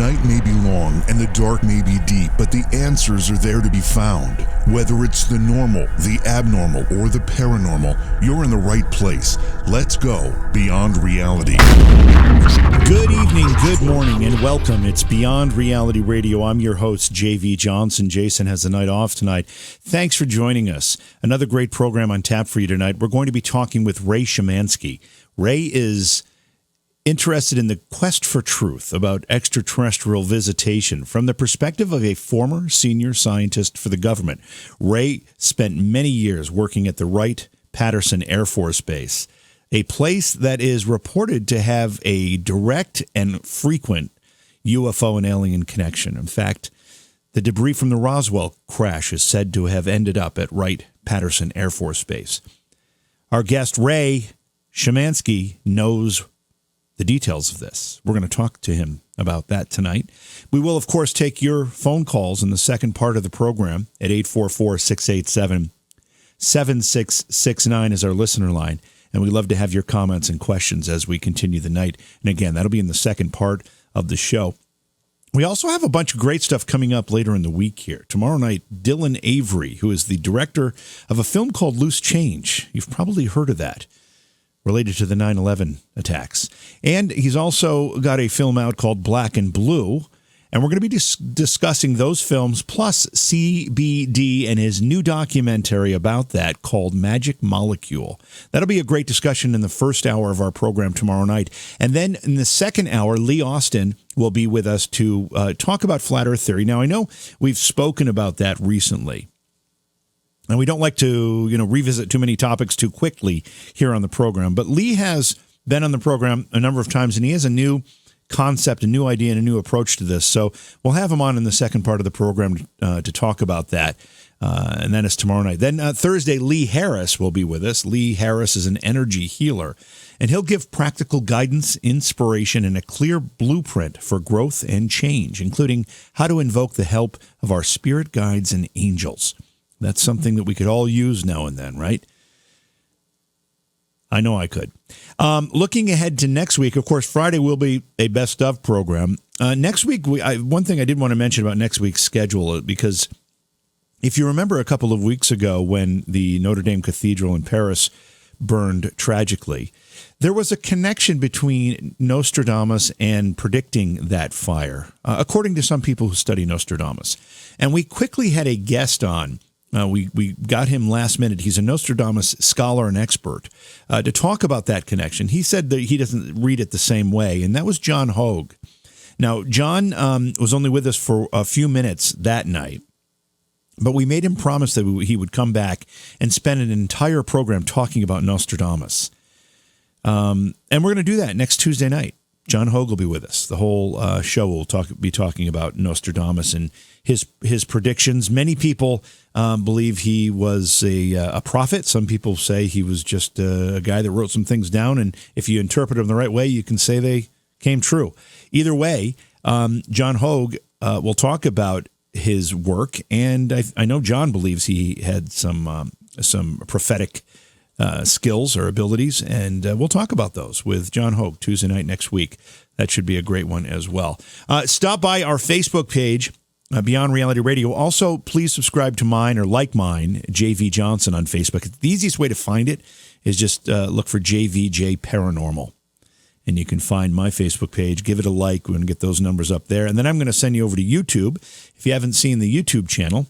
night may be long and the dark may be deep, but the answers are there to be found. Whether it's the normal, the abnormal, or the paranormal, you're in the right place. Let's go beyond reality. Good evening, good morning, and welcome. It's Beyond Reality Radio. I'm your host, JV Johnson. Jason has the night off tonight. Thanks for joining us. Another great program on tap for you tonight. We're going to be talking with Ray Szymanski. Ray is interested in the quest for truth about extraterrestrial visitation from the perspective of a former senior scientist for the government. Ray spent many years working at the Wright-Patterson Air Force Base, a place that is reported to have a direct and frequent UFO and alien connection. In fact, the debris from the Roswell crash is said to have ended up at Wright-Patterson Air Force Base. Our guest, Ray Szymanski, knows the details of this. We're going to talk to him about that tonight. We will, of course, take your phone calls in the second part of the program at 844-687-7669 is our listener line. And we'd love to have your comments and questions as we continue the night. And again, that'll be in the second part of the show. We also have a bunch of great stuff coming up later in the week here. Tomorrow night, Dylan Avery, who is the director of a film called Loose Change. You've probably heard of that, related to the 9/11 attacks. And he's also got a film out called Black and Blue. And we're going to be discussing those films, plus CBD and his new documentary about that called Magic Molecule. That'll be a great discussion in the first hour of our program tomorrow night. And then in the second hour, Lee Austin will be with us to talk about flat earth theory. Now, I know we've spoken about that recently, and we don't like to, revisit too many topics too quickly here on the program. But Lee has been on the program a number of times, and he has a new concept, a new idea, and a new approach to this. So we'll have him on in the second part of the program to talk about that. And that is tomorrow night. Then Thursday, Lee Harris will be with us. Lee Harris is an energy healer, and he'll give practical guidance, inspiration, and a clear blueprint for growth and change, including how to invoke the help of our spirit guides and angels. That's something that we could all use now and then, right? I know I could. Looking ahead to next week, of course, Friday will be a best of program. Next week, one thing I did want to mention about next week's schedule, because if you remember a couple of weeks ago when the Notre Dame Cathedral in Paris burned tragically, there was a connection between Nostradamus and predicting that fire, according to some people who study Nostradamus. And we quickly had a guest on. We got him last minute. He's a Nostradamus scholar and expert to talk about that connection. He said that he doesn't read it the same way, and that was John Hogue. Now, John was only with us for a few minutes that night, but we made him promise that he would come back and spend an entire program talking about Nostradamus. And we're going to do that next Tuesday night. John Hogue will be with us. The whole show will be talking about Nostradamus and his predictions. Many people believe he was a prophet. Some people say he was just a guy that wrote some things down, and if you interpret them the right way, you can say they came true. Either way, John Hogue will talk about his work, and I know John believes he had some prophetic skills or abilities, and we'll talk about those with John Hogue Tuesday night next week. That should be a great one as well. Stop by our Facebook page, Beyond Reality Radio. Also, please subscribe to mine or like mine, JV Johnson on Facebook. The easiest way to find it is just look for JVJ Paranormal, and you can find my Facebook page. Give it a like. We're going to get those numbers up there. And then I'm going to send you over to YouTube. If you haven't seen the YouTube channel,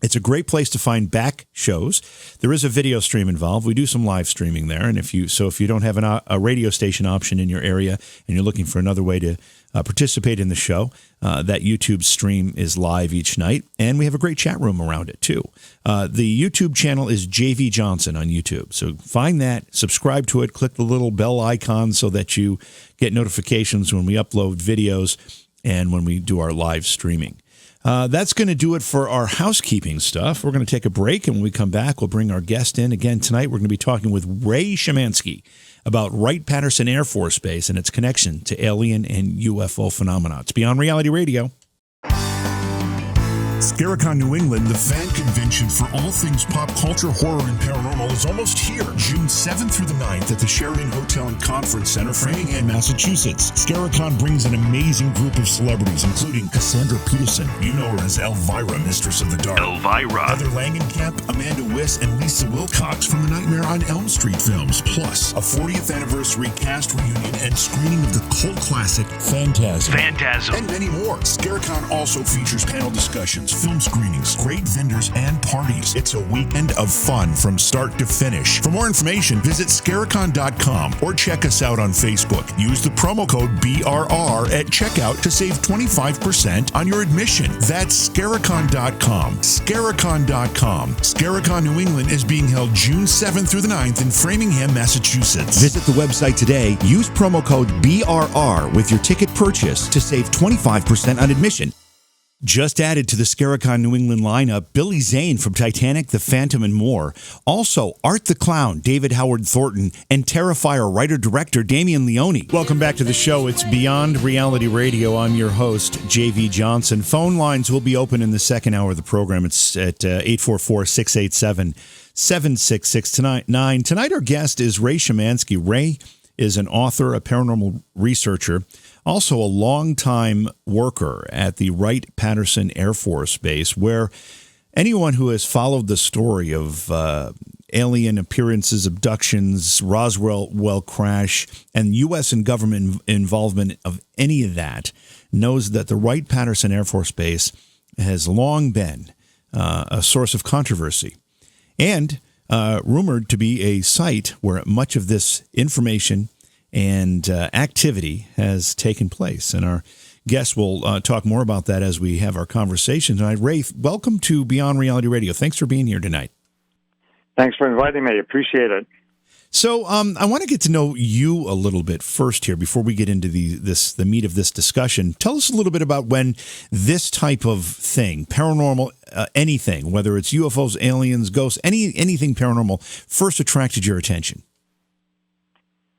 it's a great place to find back shows. There is a video stream involved. We do some live streaming there. And if you don't have a radio station option in your area and you're looking for another way to participate in the show, that YouTube stream is live each night. And we have a great chat room around it, too. The YouTube channel is JV Johnson on YouTube. So find that, subscribe to it, click the little bell icon so that you get notifications when we upload videos and when we do our live streaming. That's going to do it for our housekeeping stuff. We're going to take a break, and when we come back, we'll bring our guest in. Again, tonight we're going to be talking with Ray Szymanski about Wright-Patterson Air Force Base and its connection to alien and UFO phenomena. It's Beyond Reality Radio. Scaricon New England, the fan convention for all things pop culture, horror, and paranormal, is almost here. June 7th through the 9th at the Sheraton Hotel and Conference Center, Framingham, Massachusetts. Scaricon brings an amazing group of celebrities, including Cassandra Peterson. You know her as Elvira, Mistress of the Dark. Elvira. Heather Langenkamp, Amanda Wiss, and Lisa Wilcox from the Nightmare on Elm Street films. Plus, a 40th anniversary cast reunion and screening of the cult classic Phantasm. And many more. Scaricon also features panel discussions, film screenings, great vendors, and parties. It's a weekend of fun from start to finish. For more information, visit Scaricon.com or check us out on Facebook. Use the promo code BRR at checkout to save 25% on your admission. That's Scaricon.com. Scaricon.com. Scaricon New England is being held June 7th through the 9th in Framingham, Massachusetts. Visit the website today. Use promo code BRR with your ticket purchase to save 25% on admission. Just added to the Scaricon New England lineup, Billy Zane from Titanic, The Phantom, and more. Also, Art the Clown, David Howard Thornton, and Terrifier writer-director Damian Leone. Welcome back to the show. It's Beyond Reality Radio. I'm your host, JV Johnson. Phone lines will be open in the second hour of the program. It's at 844-687-7669. Tonight, our guest is Ray Szymanski. Ray is an author, a paranormal researcher, also a longtime worker at the Wright-Patterson Air Force Base, where anyone who has followed the story of alien appearances, abductions, Roswell crash, and U.S. and government involvement of any of that knows that the Wright-Patterson Air Force Base has long been a source of controversy and rumored to be a site where much of this information and activity has taken place. And our guests will talk more about that as we have our conversation tonight. Ray, welcome to Beyond Reality Radio. Thanks for being here tonight. Thanks for inviting me. Appreciate it. So I want to get to know you a little bit first here before we get into the meat of this discussion. Tell us a little bit about when this type of thing, paranormal, anything, whether it's UFOs, aliens, ghosts, anything paranormal, first attracted your attention.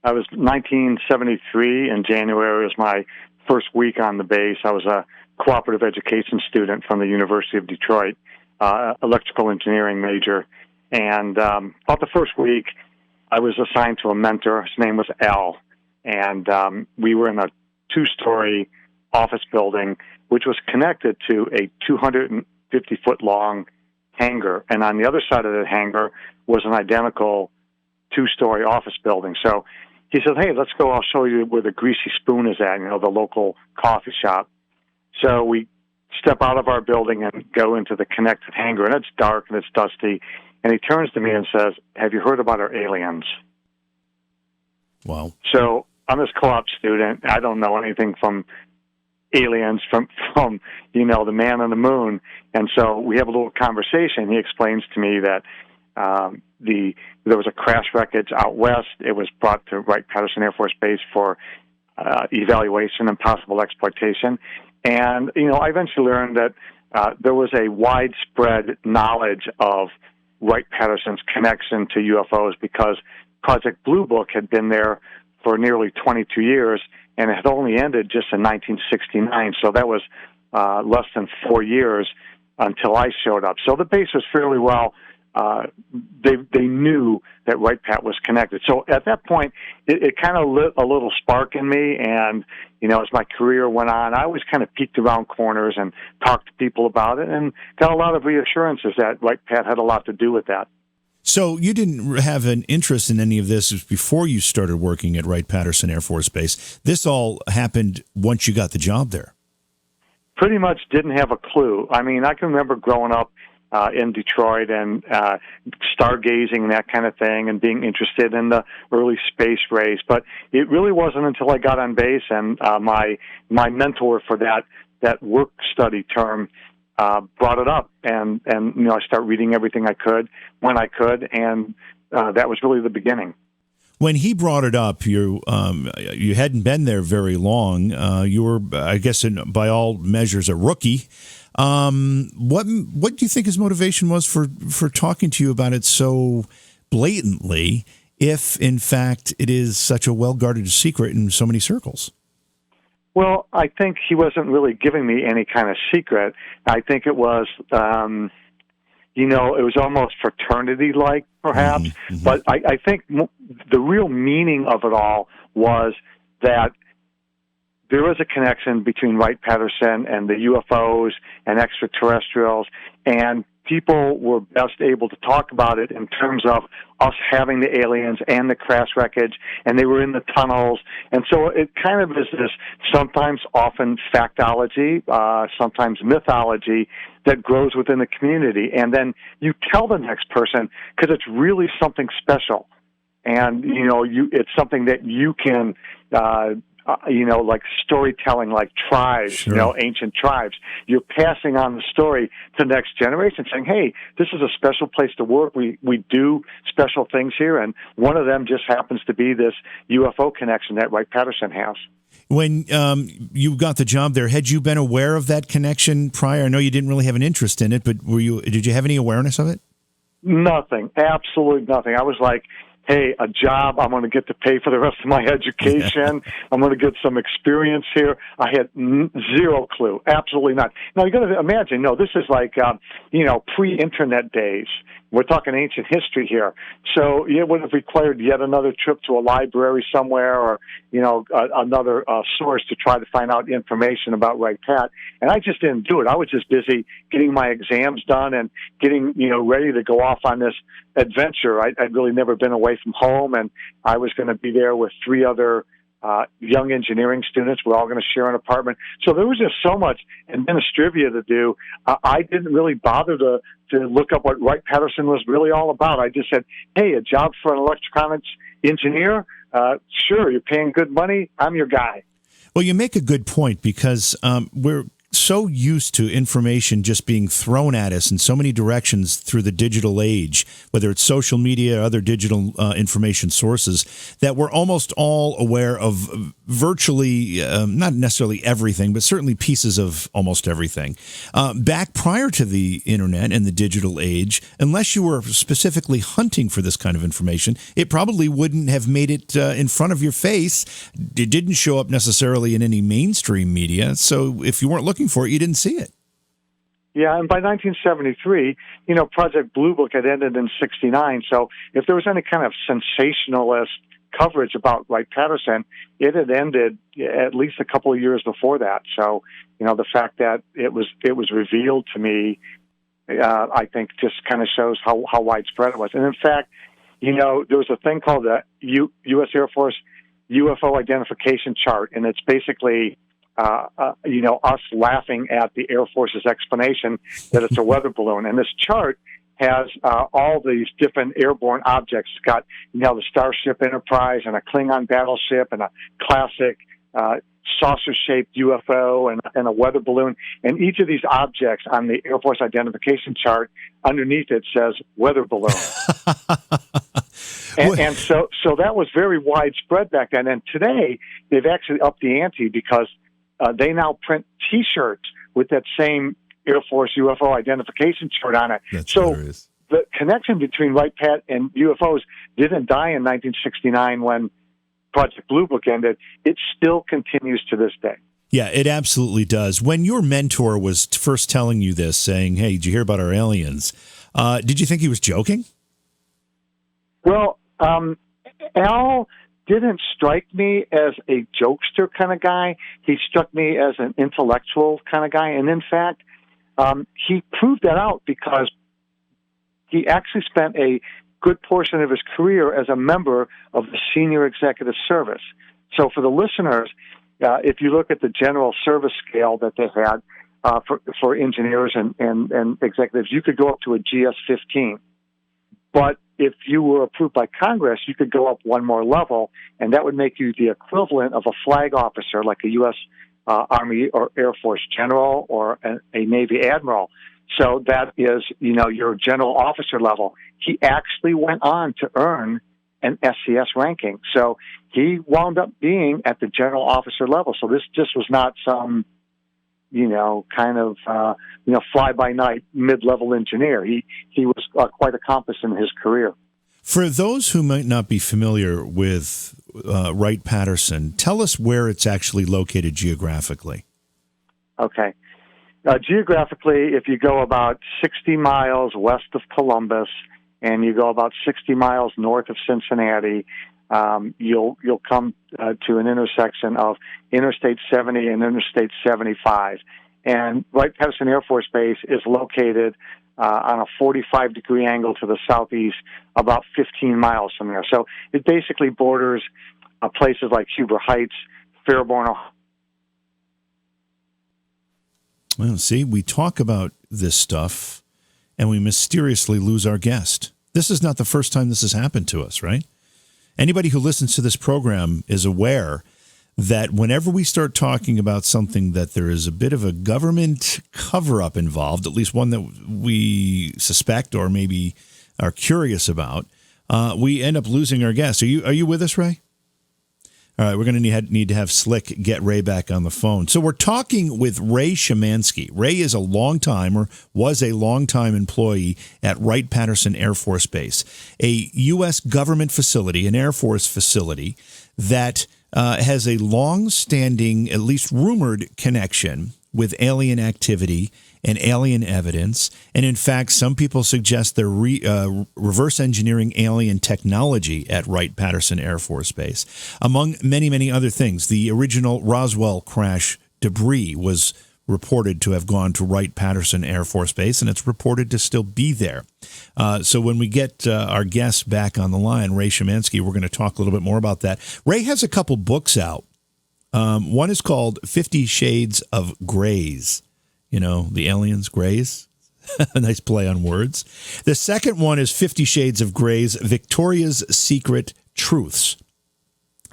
I was 1973 in January was my first week on the base. I was a cooperative education student from the University of Detroit, electrical engineering major. And about the first week, I was assigned to a mentor. His name was Al. And we were in a 2-story office building, which was connected to a 250-foot-long hangar. And on the other side of the hangar was an identical 2-story office building. So he said, hey, let's go. I'll show you where the Greasy Spoon is at, the local coffee shop. So we step out of our building and go into the connected hangar, and it's dark and it's dusty. And he turns to me and says, have you heard about our aliens? Wow. So I'm this co-op student. I don't know anything from aliens, from the man on the moon. And so we have a little conversation. He explains to me that there was a crash wreckage out west. It was brought to Wright-Patterson Air Force Base for evaluation and possible exploitation. And, I eventually learned that there was a widespread knowledge of Wright-Patterson's connection to UFOs because Project Blue Book had been there for nearly 22 years, and it had only ended just in 1969. So that was less than 4 years until I showed up. So the base was fairly well. They knew that Wright-Pat was connected. So at that point, it kind of lit a little spark in me. And, as my career went on, I always kind of peeked around corners and talked to people about it and got a lot of reassurances that Wright-Pat had a lot to do with that. So you didn't have an interest in any of this before you started working at Wright-Patterson Air Force Base. This all happened once you got the job there. Pretty much didn't have a clue. I mean, I can remember growing up in Detroit and stargazing and that kind of thing and being interested in the early space race. But it really wasn't until I got on base and my mentor for that work study term brought it up. And I started reading everything I could when I could, and that was really the beginning. When he brought it up, you hadn't been there very long. You were, I guess, by all measures, a rookie. What do you think his motivation was for talking to you about it so blatantly, if in fact it is such a well-guarded secret in so many circles? Well, I think he wasn't really giving me any kind of secret. I think it was, it was almost fraternity-like, perhaps. Mm-hmm. But I think the real meaning of it all was that there was a connection between Wright-Patterson and the UFOs and extraterrestrials, and people were best able to talk about it in terms of us having the aliens and the crash wreckage, and they were in the tunnels. And so it kind of is this sometimes often factology, sometimes mythology that grows within the community. And then you tell the next person because it's really something special. And, it's something that you can, like storytelling, like tribes, Sure. Ancient tribes. You're passing on the story to the next generation, saying, hey, this is a special place to work. We do special things here, and one of them just happens to be this UFO connection that Wright-Patterson has. When you got the job there, had you been aware of that connection prior? I know you didn't really have an interest in it, but did you have any awareness of it? Nothing. Absolutely nothing. I was like, hey, a job, I'm going to get to pay for the rest of my education. I'm going to get some experience here. I had zero clue. Absolutely not. Now, you got to imagine, this is like, pre-internet days. We're talking ancient history here. So it would have required yet another trip to a library somewhere or, another source to try to find out information about Wright-Pat. And I just didn't do it. I was just busy getting my exams done and getting, ready to go off on this adventure. I'd really never been away from home, and I was going to be there with 3 other young engineering students. We're all going to share an apartment. So there was just so much administrivia to do. I didn't really bother to look up what Wright-Patterson was really all about. I just said, hey, a job for an electronics engineer? Sure, you're paying good money. I'm your guy. Well, you make a good point because we're so used to information just being thrown at us in so many directions through the digital age, whether it's social media or other digital information sources, that we're almost all aware of virtually, not necessarily everything, but certainly pieces of almost everything. Back prior to the internet and the digital age, unless you were specifically hunting for this kind of information, it probably wouldn't have made it in front of your face. It didn't show up necessarily in any mainstream media. So if you weren't looking for it, you didn't see it. Yeah, and by 1973, Project Blue Book had ended in '69. So if there was any kind of sensationalist coverage about Wright-Patterson, it had ended at least a couple of years before that. So, the fact that it was revealed to me, I think just kind of shows how widespread it was. And in fact, there was a thing called the U.S. Air Force UFO identification chart, and it's basically us laughing at the Air Force's explanation that it's a weather balloon. And this chart has all these different airborne objects. It's got, the Starship Enterprise and a Klingon battleship and a classic saucer-shaped UFO and a weather balloon. And each of these objects on the Air Force identification chart, underneath it says weather balloon. and so that was very widespread back then. And today, they've actually upped the ante because they now print T-shirts with that same Air Force UFO identification chart on it. That's so hilarious. The connection between Wright-Pat and UFOs didn't die in 1969 when Project Blue Book ended. It still continues to this day. Yeah, it absolutely does. When your mentor was first telling you this, saying, hey, did you hear about our aliens? Did you think he was joking? Well, Al didn't strike me as a jokester kind of guy. He struck me as an intellectual kind of guy. And in fact, he proved that out because he actually spent a good portion of his career as a member of the Senior Executive Service. So for the listeners, if you look at the general service scale that they had for engineers and executives, you could go up to a GS-15. But if you were approved by Congress, you could go up one more level, and that would make you the equivalent of a flag officer, like a U.S. Army or Air Force general or a Navy admiral. So that is, your general officer level. He actually went on to earn an SCS ranking. So he wound up being at the general officer level. So this just was not some, fly-by-night mid-level engineer. He was quite accomplished in his career. For those who might not be familiar with Wright-Patterson. Tell us where it's actually located geographically. Okay. Geographically, if you go about 60 miles west of Columbus and you go about 60 miles north of Cincinnati, you'll come to an intersection of Interstate 70 and Interstate 75. And Wright-Patterson Air Force Base is located on a 45-degree angle to the southeast, about 15 miles from there. So it basically borders places like Huber Heights, Fairborn. Well, see, we talk about this stuff, and we mysteriously lose our guest. This is not the first time this has happened to us, right? Anybody who listens to this program is aware that whenever we start talking about something that there is a bit of a government cover-up involved, at least one that we suspect or maybe are curious about, we end up losing our guest. Are you with us, Ray? All right, we're going to need to have Slick get Ray back on the phone. So we're talking with Ray Szymanski. Ray is was a longtime employee at Wright-Patterson Air Force Base, a U.S. government facility, an Air Force facility that has a long-standing, at least rumored, connection with alien activity and alien evidence. And in fact, some people suggest they're reverse engineering alien technology at Wright-Patterson Air Force Base. Among many, many other things, the original Roswell crash debris was reported to have gone to Wright-Patterson Air Force Base, and it's reported to still be there. So when we get our guest back on the line, Ray Szymanski, we're going to talk a little bit more about that. Ray has a couple books out. One is called 50 Shades of Greys. You know, the aliens, Greys. A nice play on words. The second one is 50 Shades of Greys, Victoria's Secret Truths.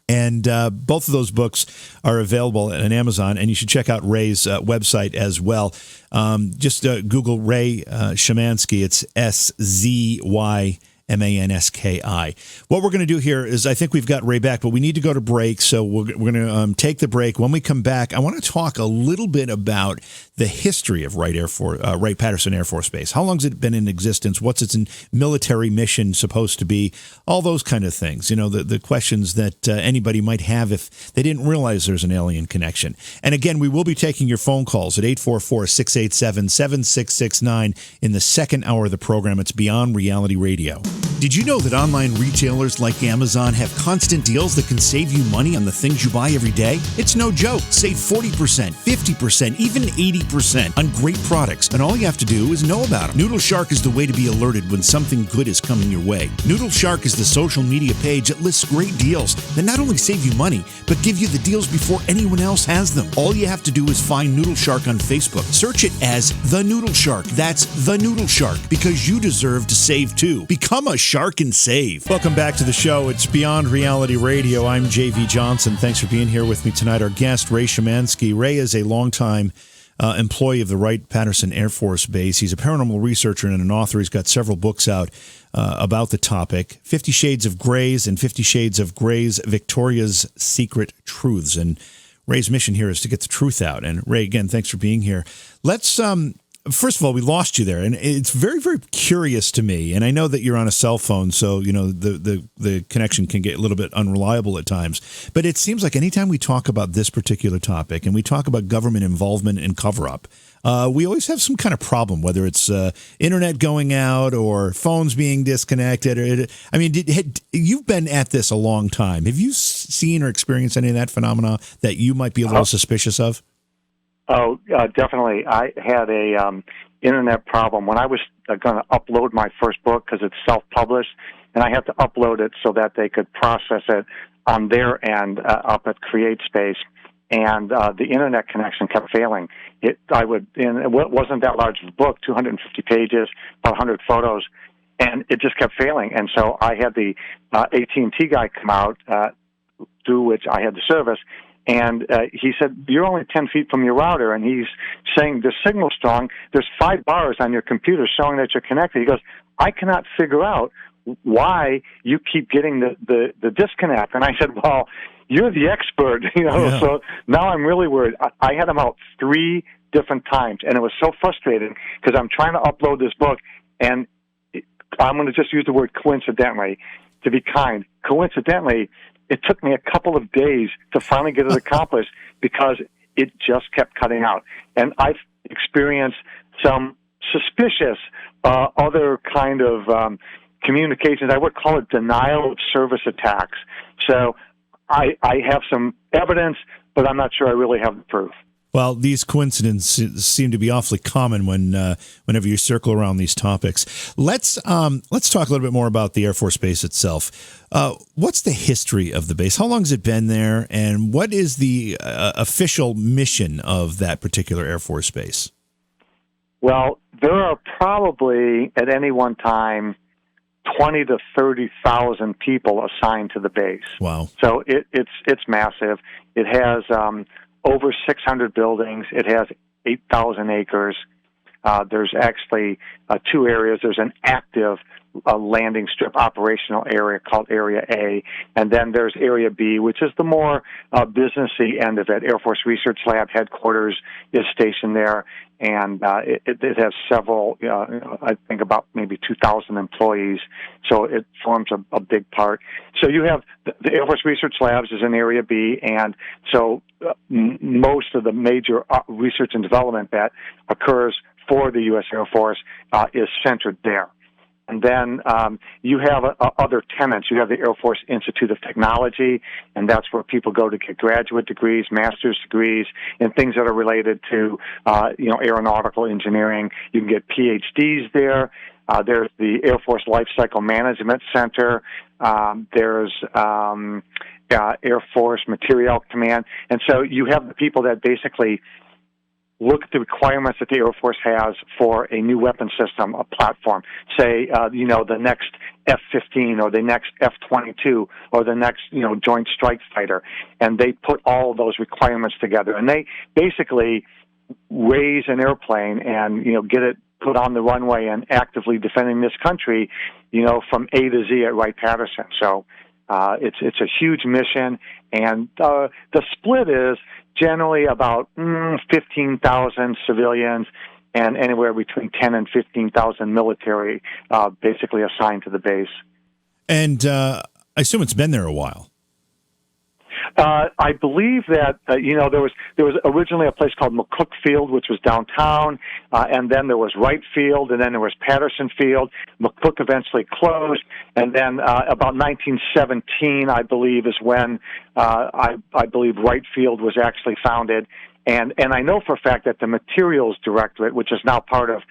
And both of those books are available on Amazon, and you should check out Ray's website as well. Just Google Ray Szymanski. It's SZYMANSKI. What we're going to do here is, I think we've got Ray back, but we need to go to break, so we're going to take the break. When we come back, I want to talk a little bit about the history of Wright-Patterson Air Force Base. How long has it been in existence? What's its military mission supposed to be? All those kind of things. You know, the questions that anybody might have if they didn't realize there's an alien connection. And again, we will be taking your phone calls at 844-687-7669 in the second hour of the program. It's Beyond Reality Radio. Did you know that online retailers like Amazon have constant deals that can save you money on the things you buy every day? It's no joke. Save 40%, 50%, even 80% on great products, and all you have to do is know about them. Noodle Shark is the way to be alerted when something good is coming your way. Noodle Shark is the social media page that lists great deals that not only save you money, but give you the deals before anyone else has them. All you have to do is find Noodle Shark on Facebook. Search it as The Noodle Shark. That's The Noodle Shark, because you deserve to save too. Become a shark and save. Welcome back to the show. It's Beyond Reality Radio. I'm JV Johnson. Thanks for being here with me tonight. Our guest, Ray Szymanski. Ray is a longtime employee of the Wright-Patterson Air Force Base. He's a paranormal researcher and an author. He's got several books out about the topic. 50 Shades of Greys and 50 Shades of Greys, Victoria's Secret Truths. And Ray's mission here is to get the truth out. And Ray, again, thanks for being here. Let's first of all, we lost you there, and it's very, very curious to me. And I know that you're on a cell phone, so you know the connection can get a little bit unreliable at times. But it seems like anytime we talk about this particular topic and we talk about government involvement and cover-up, we always have some kind of problem, whether it's internet going out or phones being disconnected. You've been at this a long time. Have you seen or experienced any of that phenomena that you might be a little suspicious of? Oh, definitely. I had a internet problem when I was going to upload my first book, because it's self-published, and I had to upload it so that they could process it on their end up at CreateSpace, and the internet connection kept failing. It wasn't that large of a book, 250 pages, about 100 photos, and it just kept failing. And so I had the AT&T guy come out, through which I had the service. And he said, you're only 10 feet from your router, and he's saying the signal's strong. There's 5 bars on your computer showing that you're connected. He goes, I cannot figure out why you keep getting the disconnect. And I said, well, you're the expert, Yeah. So now I'm really worried. I had him out 3 different times, and it was so frustrating because I'm trying to upload this book, and I'm going to just use the word coincidentally to be kind. Coincidentally, it took me a couple of days to finally get it accomplished because it just kept cutting out. And I've experienced some suspicious other kind of communications. I would call it denial of service attacks. So I have some evidence, but I'm not sure I really have the proof. Well, these coincidences seem to be awfully common whenever you circle around these topics. Let's talk a little bit more about the Air Force Base itself. What's the history of the base? How long has it been there, and what is the official mission of that particular Air Force Base? Well, there are probably at any one time 20 to 30,000 people assigned to the base. Wow! So it's massive. It has over 600 buildings. It has 8,000 acres. There's actually two areas. There's an active landing strip operational area called Area A, and then there's Area B, which is the more businessy end of it. Air Force Research Lab headquarters is stationed there, and it has several, I think about maybe 2,000 employees, so it forms a big part. So you have the Air Force Research Labs is in Area B, and so most of the major research and development that occurs for the U.S. Air Force is centered there. And then you have other tenants. You have the Air Force Institute of Technology, and that's where people go to get graduate degrees, master's degrees, and things that are related to, aeronautical engineering. You can get PhDs there. There's the Air Force Life Cycle Management Center. There's Air Force Materiel Command. And so you have the people that basically look at the requirements that the Air Force has for a new weapon system, a platform, say, the next F-15 or the next F-22 or the next, Joint Strike Fighter. And they put all of those requirements together. And they basically raise an airplane and, get it put on the runway and actively defending this country, from A to Z at Wright-Patterson. So it's a huge mission. And the split is generally about 15,000 civilians and anywhere between 10 and 15,000 military basically assigned to the base. And I assume it's been there a while. I believe that there was originally a place called McCook Field, which was downtown, and then there was Wright Field, and then there was Patterson Field. McCook eventually closed, and then about 1917, I believe, is when I believe Wright Field was actually founded. And I know for a fact that the Materials Directorate, which is now part of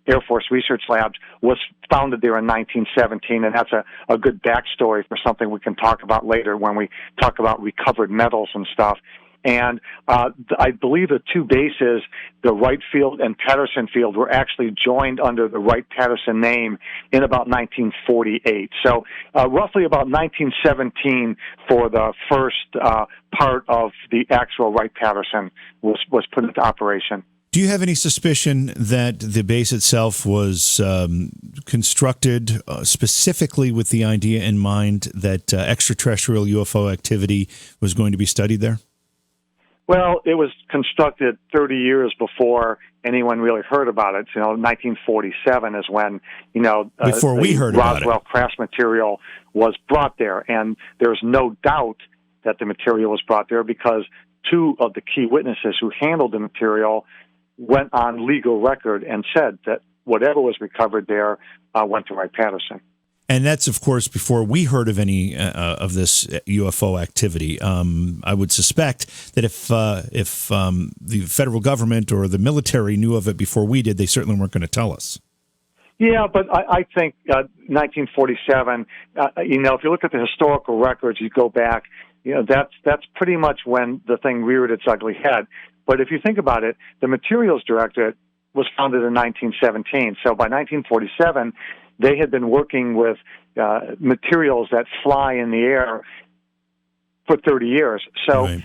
Air Force Research Labs, was founded there in 1917, and that's a good backstory for something we can talk about later when we talk about recovered metals and stuff. And I believe the two bases, the Wright Field and Patterson Field, were actually joined under the Wright-Patterson name in about 1948. So roughly about 1917 for the first part of the actual Wright-Patterson was put into operation. Do you have any suspicion that the base itself was constructed specifically with the idea in mind that extraterrestrial UFO activity was going to be studied there? Well, it was constructed 30 years before anyone really heard about it. 1947 is when, before we heard about it. Roswell crash material was brought there. And there's no doubt that the material was brought there because two of the key witnesses who handled the material went on legal record and said that whatever was recovered there went to Wright-Patterson. And that's, of course, before we heard of any of this UFO activity. I would suspect that if the federal government or the military knew of it before we did, they certainly weren't going to tell us. Yeah, but I think 1947, if you look at the historical records, you go back, that's pretty much when the thing reared its ugly head. But if you think about it, the Materials Directorate was founded in 1917. So by 1947, they had been working with materials that fly in the air for 30 years. So right.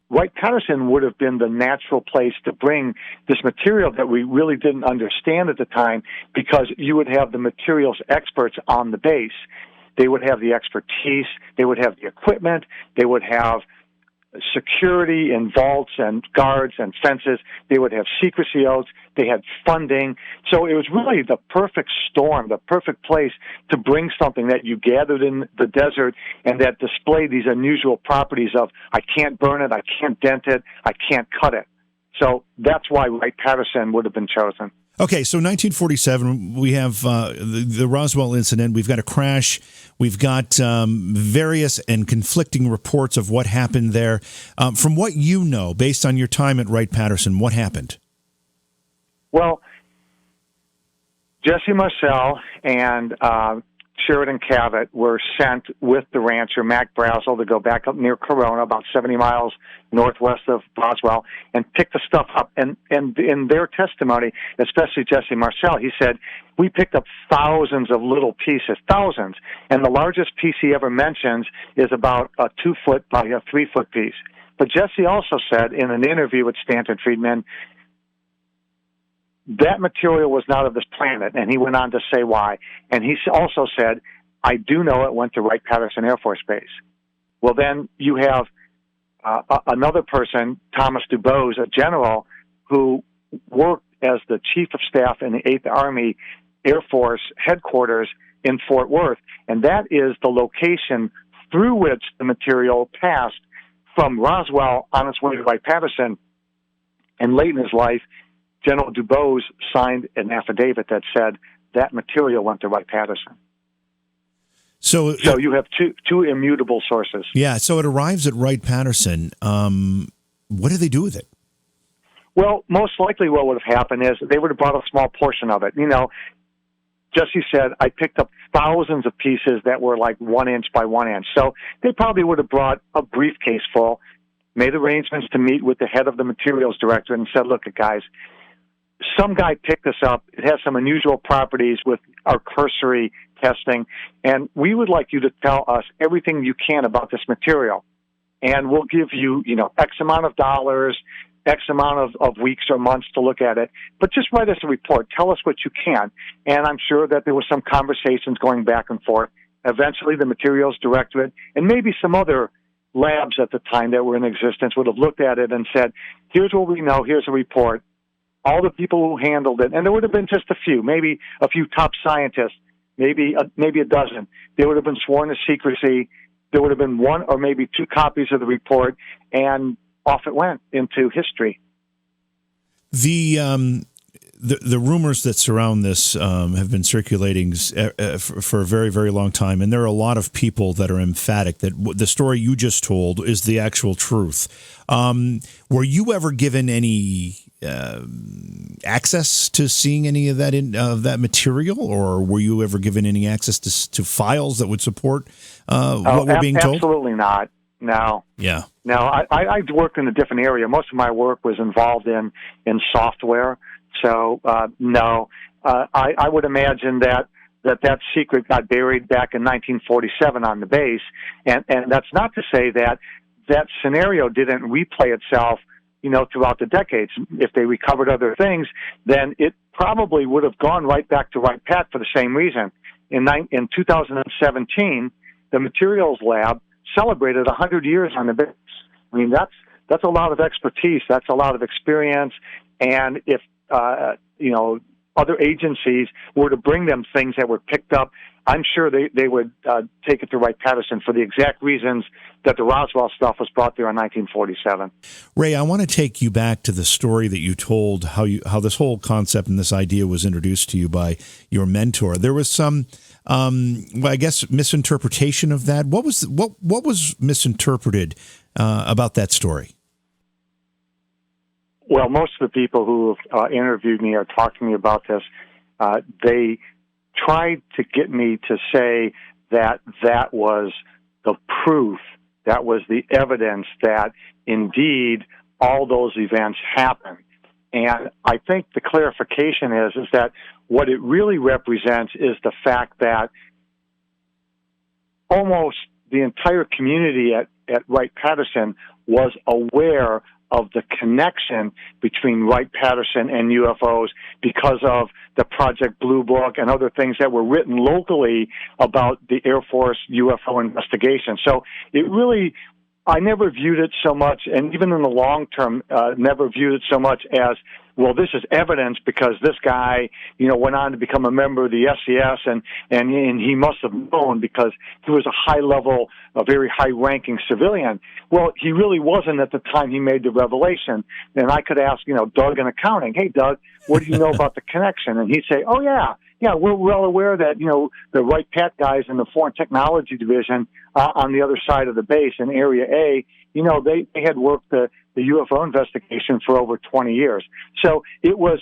Wright-Patterson would have been the natural place to bring this material that we really didn't understand at the time, because you would have the materials experts on the base. They would have the expertise. They would have the equipment. They would have security and vaults and guards and fences. They would have secrecy oaths. They had funding. So it was really the perfect storm, the perfect place to bring something that you gathered in the desert and that displayed these unusual properties of, I can't burn it, I can't dent it, I can't cut it. So that's why Wright-Patterson would have been chosen. Okay, so 1947, we have the Roswell incident. We've got a crash. We've got various and conflicting reports of what happened there. From what you know, based on your time at Wright-Patterson, what happened? Well, Jesse Marcel and Sheridan Cavett were sent with the rancher, Mac Brazel, to go back up near Corona, about 70 miles northwest of Roswell, and pick the stuff up. And in their testimony, especially Jesse Marcel, he said, we picked up thousands of little pieces, thousands. And the largest piece he ever mentions is about a 2-foot by a 3-foot piece. But Jesse also said in an interview with Stanton Friedman, that material was not of this planet, and he went on to say why. And he also said, I do know it went to Wright-Patterson Air Force Base. Well, then you have another person, Thomas DuBose, a general, who worked as the chief of staff in the 8th Army Air Force headquarters in Fort Worth, and that is the location through which the material passed from Roswell on its way to Wright-Patterson. And late in his life, General DuBose signed an affidavit that said that material went to Wright-Patterson. So you have two immutable sources. Yeah, so it arrives at Wright-Patterson. What do they do with it? Well, most likely what would have happened is they would have brought a small portion of it. You know, Jesse said, I picked up thousands of pieces that were like 1 inch by 1 inch. So they probably would have brought a briefcase full, made arrangements to meet with the head of the materials directorate and said, look, guys, some guy picked this up. It has some unusual properties with our cursory testing, and we would like you to tell us everything you can about this material. And we'll give you, X amount of dollars, X amount of weeks or months to look at it. But just write us a report. Tell us what you can. And I'm sure that there were some conversations going back and forth. Eventually, the materials directorate and maybe some other labs at the time that were in existence would have looked at it and said, here's what we know, here's a report. All the people who handled it, and there would have been just a few, maybe a few top scientists, maybe a dozen. They would have been sworn to secrecy. There would have been 1 or maybe 2 copies of the report, and off it went into history. The rumors that surround this have been circulating for a very, very long time, and there are a lot of people that are emphatic that the story you just told is the actual truth. Were you ever given any access to seeing any of that that material, or were you ever given any access to files that would support what we're being told? Absolutely not. No. Yeah. No, I worked in a different area. Most of my work was involved in software. So, no. I would imagine that secret got buried back in 1947 on the base. And that's not to say that scenario didn't replay itself, throughout the decades. If they recovered other things, then it probably would have gone right back to Wright-Pat for the same reason. In 2017, the Materials Lab celebrated 100 years on the base. I mean, that's a lot of expertise. That's a lot of experience. And if other agencies were to bring them things that were picked up, I'm sure they would take it to Wright-Patterson for the exact reasons that the Roswell stuff was brought there in 1947. Ray, I want to take you back to the story that you told, how this whole concept and this idea was introduced to you by your mentor. There was some, I guess, misinterpretation of that. What was misinterpreted about that story? Well, most of the people who have interviewed me or talked to me about this, they tried to get me to say that was the proof, that was the evidence that indeed all those events happened. And I think the clarification is that what it really represents is the fact that almost the entire community at Wright-Patterson was aware of the connection between Wright-Patterson and UFOs because of the Project Blue Book and other things that were written locally about the Air Force UFO investigation. So it really I never viewed it so much, and even in the long term, never viewed it so much as, well, this is evidence because this guy, went on to become a member of the SES, and he must have known because he was a very high-ranking civilian. Well, he really wasn't at the time he made the revelation. And I could ask, Doug in accounting, hey, Doug, what do you know about the connection? And he'd say, oh, yeah, we're well aware that, the Wright-Pat guys in the Foreign Technology Division on the other side of the base in Area A, they had worked the UFO investigation for over 20 years. So it was,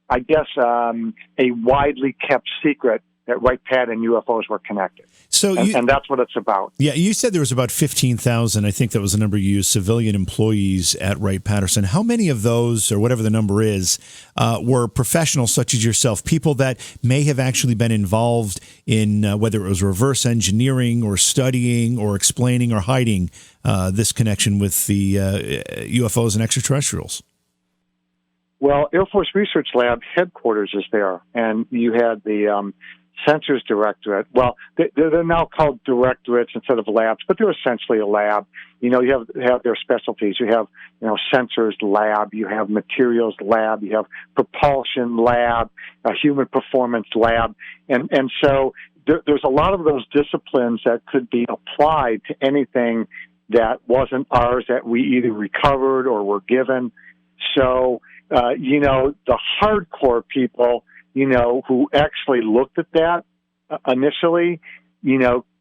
I guess, a widely kept secret that Wright-Pat and UFOs were connected. So and that's what it's about. Yeah, you said there was about 15,000, I think that was the number you used, civilian employees at Wright-Patterson. How many of those, or whatever the number is, were professionals such as yourself, people that may have actually been involved in whether it was reverse engineering or studying or explaining or hiding this connection with the UFOs and extraterrestrials? Well, Air Force Research Lab headquarters is there, and you had the Sensors Directorate. Well, they're now called directorates instead of labs, but they're essentially a lab. You have their specialties. You have, sensors lab, you have materials lab, you have propulsion lab, a human performance lab, and so there's a lot of those disciplines that could be applied to anything that wasn't ours that we either recovered or were given. So, the hardcore people, who actually looked at that initially,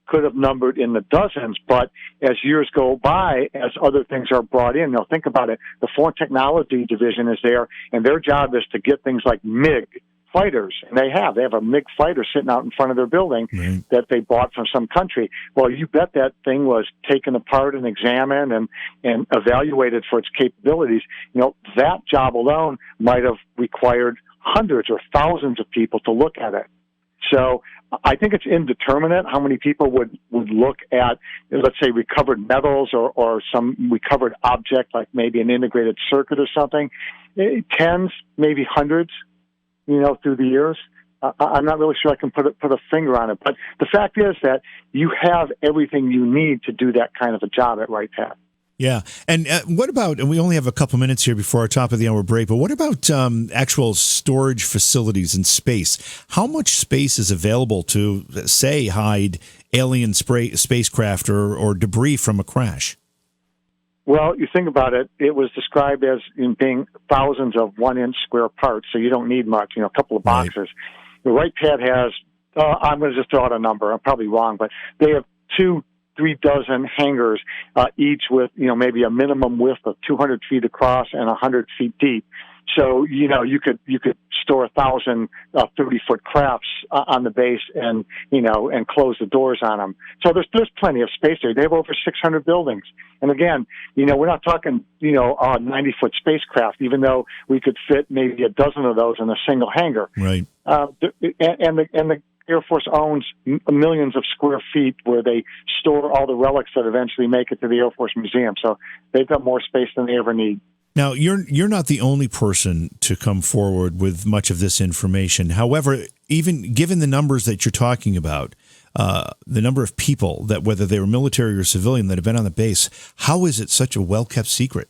could have numbered in the dozens. But as years go by, as other things are brought in, think about it. The Foreign Technology Division is there, and their job is to get things like MiG fighters. And they have a MiG fighter sitting out in front of their building that they bought from some country. Well, you bet that thing was taken apart and examined and evaluated for its capabilities. That job alone might have required hundreds or thousands of people to look at it. So I think it's indeterminate how many people would look at, let's say, recovered metals or some recovered object, like maybe an integrated circuit or something. Tens, maybe hundreds, through the years. I'm not really sure I can put a finger on it. But the fact is that you have everything you need to do that kind of a job at Wright-Pat. Yeah. And what about, and we only have a couple minutes here before our top of the hour break, but what about actual storage facilities in space? How much space is available to, say, hide alien spacecraft or debris from a crash? Well, you think about it, it was described as being thousands of 1-inch square parts, so you don't need much, a couple of boxes. Right. The Wright-Pat has, I'm going to just throw out a number, I'm probably wrong, but they have 3 dozen hangars, each with, maybe a minimum width of 200 feet across and 100 feet deep. So, you could store 1,000 30-foot crafts on the base and close the doors on them. So there's plenty of space there. They have over 600 buildings. And again, we're not talking, a 90-foot spacecraft, even though we could fit maybe a dozen of those in a single hangar. Right. And the Air Force owns millions of square feet where they store all the relics that eventually make it to the Air Force Museum. So they've got more space than they ever need. Now, you're not the only person to come forward with much of this information. However, even given the numbers that you're talking about, the number of people that, whether they were military or civilian, that have been on the base, how is it such a well-kept secret?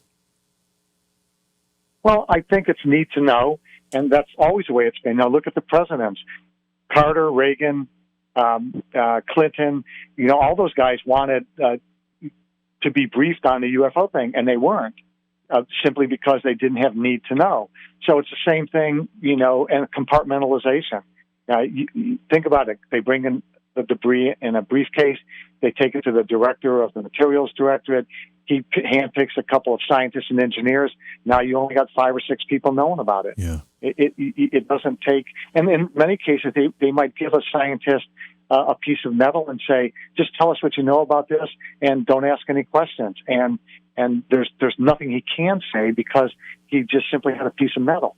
Well, I think it's neat to know, and that's always the way it's been. Now, look at the presidents. Carter, Reagan, Clinton, all those guys wanted to be briefed on the UFO thing, and they weren't. Simply because they didn't have need to know. So it's the same thing, and compartmentalization. You think about it. They bring in the debris in a briefcase. They take it to the director of the Materials Directorate. He handpicks a couple of scientists and engineers. Now you only got 5 or 6 people knowing about it. Yeah. It doesn't take, and in many cases they might give a scientist a piece of metal and say, just tell us what you know about this and don't ask any questions. And there's nothing he can say because he just simply had a piece of metal.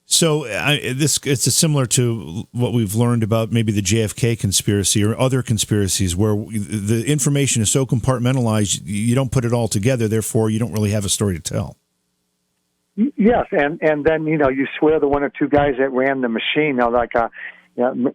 So it's similar to what we've learned about maybe the JFK conspiracy or other conspiracies where the information is so compartmentalized, you don't put it all together, therefore you don't really have a story to tell. Yes, and then, you swear the 1 or 2 guys that ran the machine, like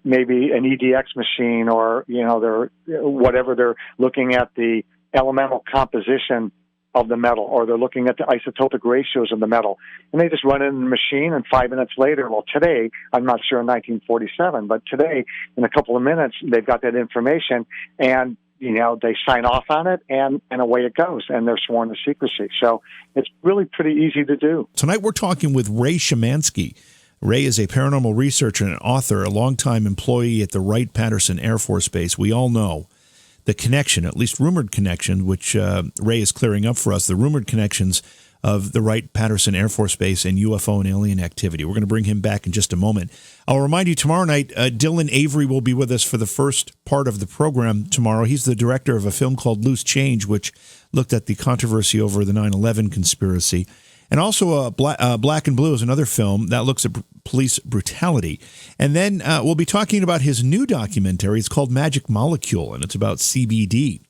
maybe an EDX machine or, they're whatever, they're looking at the elemental composition of the metal, or they're looking at the isotopic ratios of the metal, and they just run it in the machine, and 5 minutes later, well, today, I'm not sure in 1947, but today, in a couple of minutes, they've got that information, and they sign off on it, and away it goes, and they're sworn to secrecy. So it's really pretty easy to do. Tonight we're talking with Ray Szymanski. Ray is a paranormal researcher and author, a longtime employee at the Wright-Patterson Air Force Base. We all know the connection, at least rumored connection, which Ray is clearing up for us, the rumored connections of the Wright-Patterson Air Force Base and UFO and alien activity. We're going to bring him back in just a moment. I'll remind you, tomorrow night, Dylan Avery will be with us for the first part of the program tomorrow. He's the director of a film called Loose Change, which looked at the controversy over the 9/11 conspiracy. And also Black and Blue is another film that looks at police brutality. And then we'll be talking about his new documentary. It's called Magic Molecule, and it's about CBD.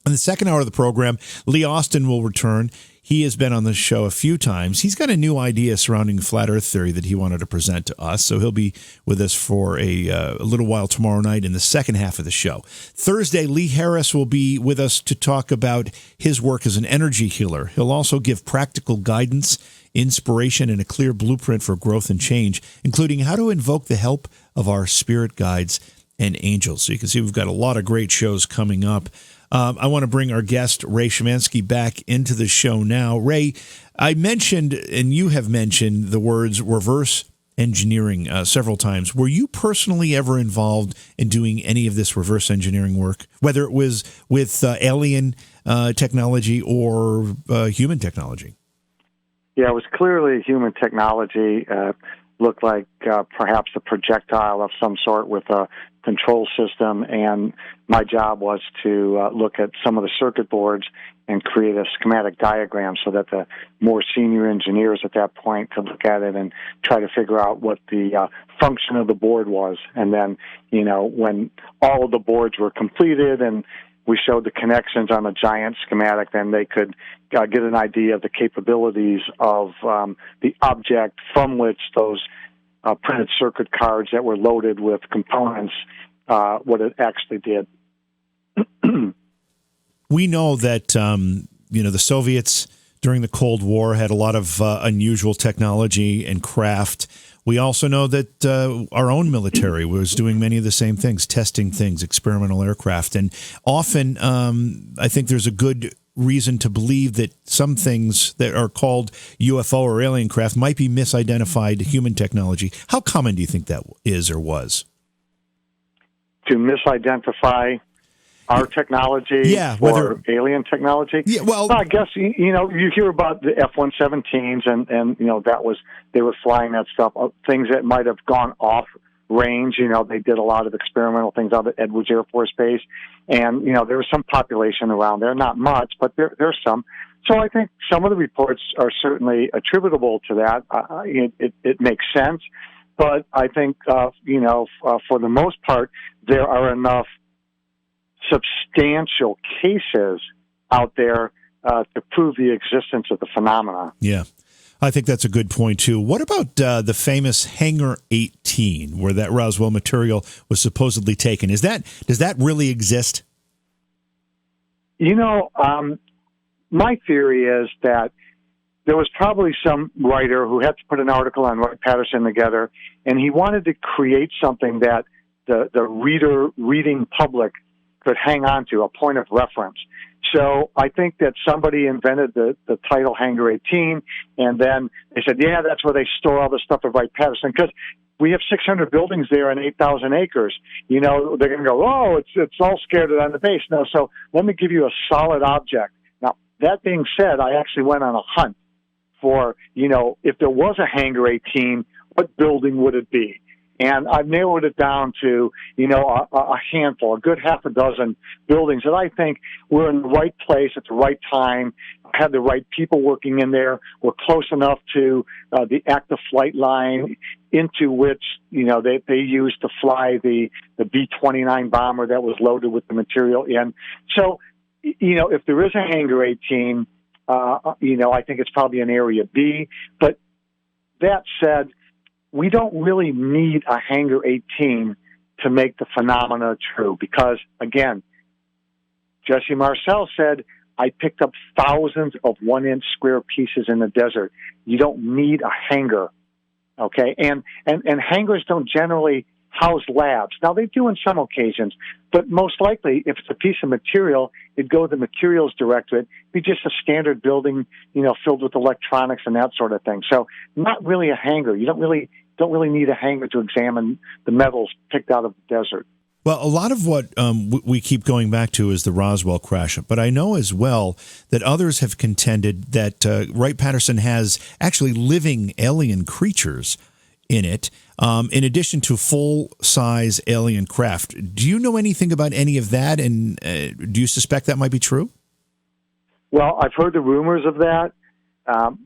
In the second hour of the program, Lee Austin will return. He has been on the show a few times. He's got a new idea surrounding flat earth theory that he wanted to present to us, so he'll be with us for a little while tomorrow night in the second half of the show. Thursday, Lee Harris will be with us to talk about his work as an energy healer. He'll also give practical guidance, inspiration, and a clear blueprint for growth and change, including how to invoke the help of our spirit guides and angels. So you can see we've got a lot of great shows coming up. I want to bring our guest, Ray Szymanski, back into the show now. Ray, I mentioned, and you have mentioned, the words reverse engineering several times. Were you personally ever involved in doing any of this reverse engineering work, whether it was with alien technology or human technology? Yeah, it was clearly human technology. Looked like perhaps a projectile of some sort with a control system, and my job was to look at some of the circuit boards and create a schematic diagram so that the more senior engineers at that point could look at it and try to figure out what the function of the board was. And then, when all of the boards were completed and we showed the connections on a giant schematic, then they could get an idea of the capabilities of the object from which those printed circuit cards that were loaded with components, what it actually did. We know that, the Soviets during the Cold War had a lot of unusual technology and craft. We also know that our own military was doing many of the same things, testing things, experimental aircraft. And often I think there's a good reason to believe that some things that are called UFO or alien craft might be misidentified human technology. How common do you think that is or was? To misidentify our technology or alien technology? Yeah, well, I guess, you hear about the F-117s and they were flying that stuff, things that might have gone off range. They did a lot of experimental things out at Edwards Air Force Base. And, there was some population around there, not much, but there's some. So I think some of the reports are certainly attributable to that. It makes sense. But I think, for the most part, there are enough substantial cases out there to prove the existence of the phenomena. Yeah. I think that's a good point, too. What about the famous Hangar 18, where that Roswell material was supposedly taken? Does that really exist? My theory is that there was probably some writer who had to put an article on Wright-Patterson together, and he wanted to create something that the reading public could hang on to, a point of reference. So I think that somebody invented the title Hangar 18, and then they said, yeah, that's where they store all the stuff at Wright-Patterson, because we have 600 buildings there and 8,000 acres. They're going to go, oh, it's all scattered on the base. No, so let me give you a solid object. Now, that being said, I actually went on a hunt for, if there was a Hangar 18, what building would it be? And I've narrowed it down to, a handful, a good half a dozen buildings that I think were in the right place at the right time, had the right people working in there, were close enough to the active flight line into which, they used to fly the B-29 bomber that was loaded with the material in. So, if there is a Hangar 18, I think it's probably an Area B. But that said, we don't really need a Hangar 18 to make the phenomena true because, again, Jesse Marcel said, I picked up thousands of 1-inch square pieces in the desert. You don't need a hangar, okay? And hangars don't generally house labs. Now, they do on some occasions, but most likely, if it's a piece of material, it'd go to the materials directorate. It'd be just a standard building, filled with electronics and that sort of thing. So not really a hangar. You don't really need a hangar to examine the metals picked out of the desert. Well, a lot of what we keep going back to is the Roswell crash, but I know as well that others have contended that Wright-Patterson has actually living alien creatures in it, in addition to full-size alien craft. Do you know anything about any of that, and do you suspect that might be true? Well, I've heard the rumors of that,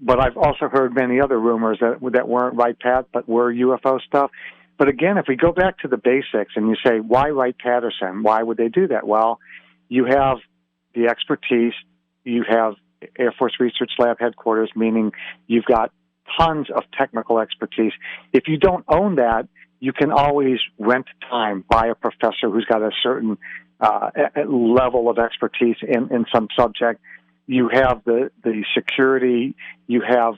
but I've also heard many other rumors that weren't Wright-Pat, but were UFO stuff. But again, if we go back to the basics and you say, why Wright-Patterson? Why would they do that? Well, you have the expertise. You have Air Force Research Lab headquarters, meaning you've got tons of technical expertise. If you don't own that, you can always rent time by a professor who's got a certain level of expertise in some subject. You have the security. You have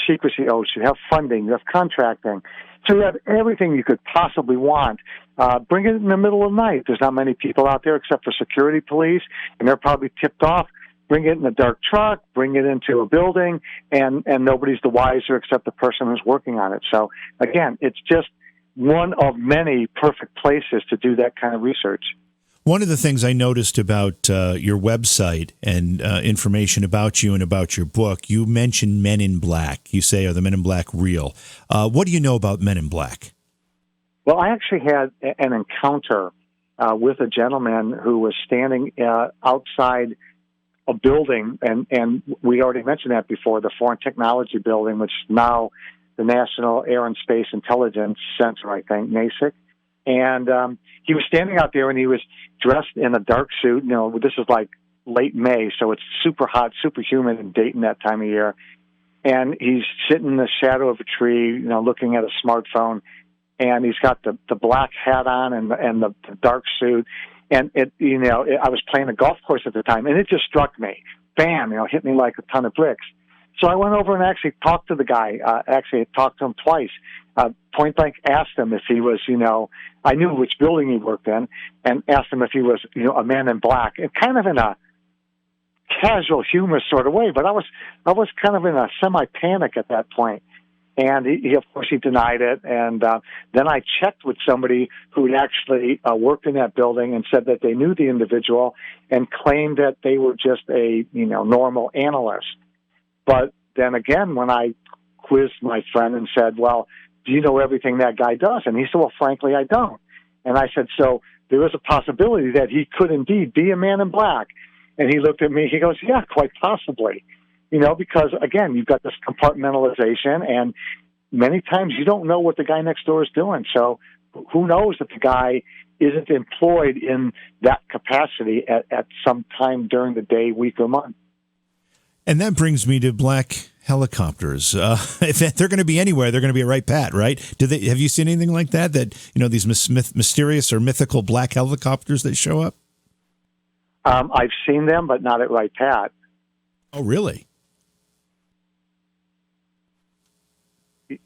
secrecy oaths. You have funding. You have contracting. So you have everything you could possibly want. Bring it in the middle of the night. There's not many people out there except for security police, and they're probably tipped off. Bring it in a dark truck, bring it into a building, and nobody's the wiser except the person who's working on it. So, again, it's just one of many perfect places to do that kind of research. One of the things I noticed about your website and information about you and about your book, you mention Men in Black. You say, are the Men in Black real? What do you know about Men in Black? Well, I actually had an encounter with a gentleman who was standing outside a building, and we already mentioned that before, the Foreign Technology Building, which is now the National Air and Space Intelligence Center, I think, NASIC. And he was standing out there, and he was dressed in a dark suit. This is like late May, so it's super hot, super humid in Dayton that time of year. And he's sitting in the shadow of a tree, looking at a smartphone. And he's got the black hat on and the dark suit. And I was playing a golf course at the time, and it just struck me. Bam! Hit me like a ton of bricks. So I went over and actually talked to the guy. Actually, talked to him twice. Point blank asked him if he was, I knew which building he worked in, and asked him if he was, a man in black, and kind of in a casual, humorous sort of way. But I was kind of in a semi-panic at that point. And he of course, he denied it. And then I checked with somebody who had actually worked in that building and said that they knew the individual and claimed that they were just a, normal analyst. But then again, when I quizzed my friend and said, well, do you know everything that guy does? And he said, well, frankly, I don't. And I said, so there is a possibility that he could indeed be a man in black. And he looked at me, he goes, yeah, quite possibly. Because, again, you've got this compartmentalization, and many times you don't know what the guy next door is doing. So who knows if the guy isn't employed in that capacity at some time during the day, week, or month. And that brings me to black helicopters. If they're going to be anywhere, they're going to be at Wright-Pat, right? Have you seen anything like that? That, these mysterious or mythical black helicopters that show up? I've seen them, but not at Wright-Pat. Oh, really?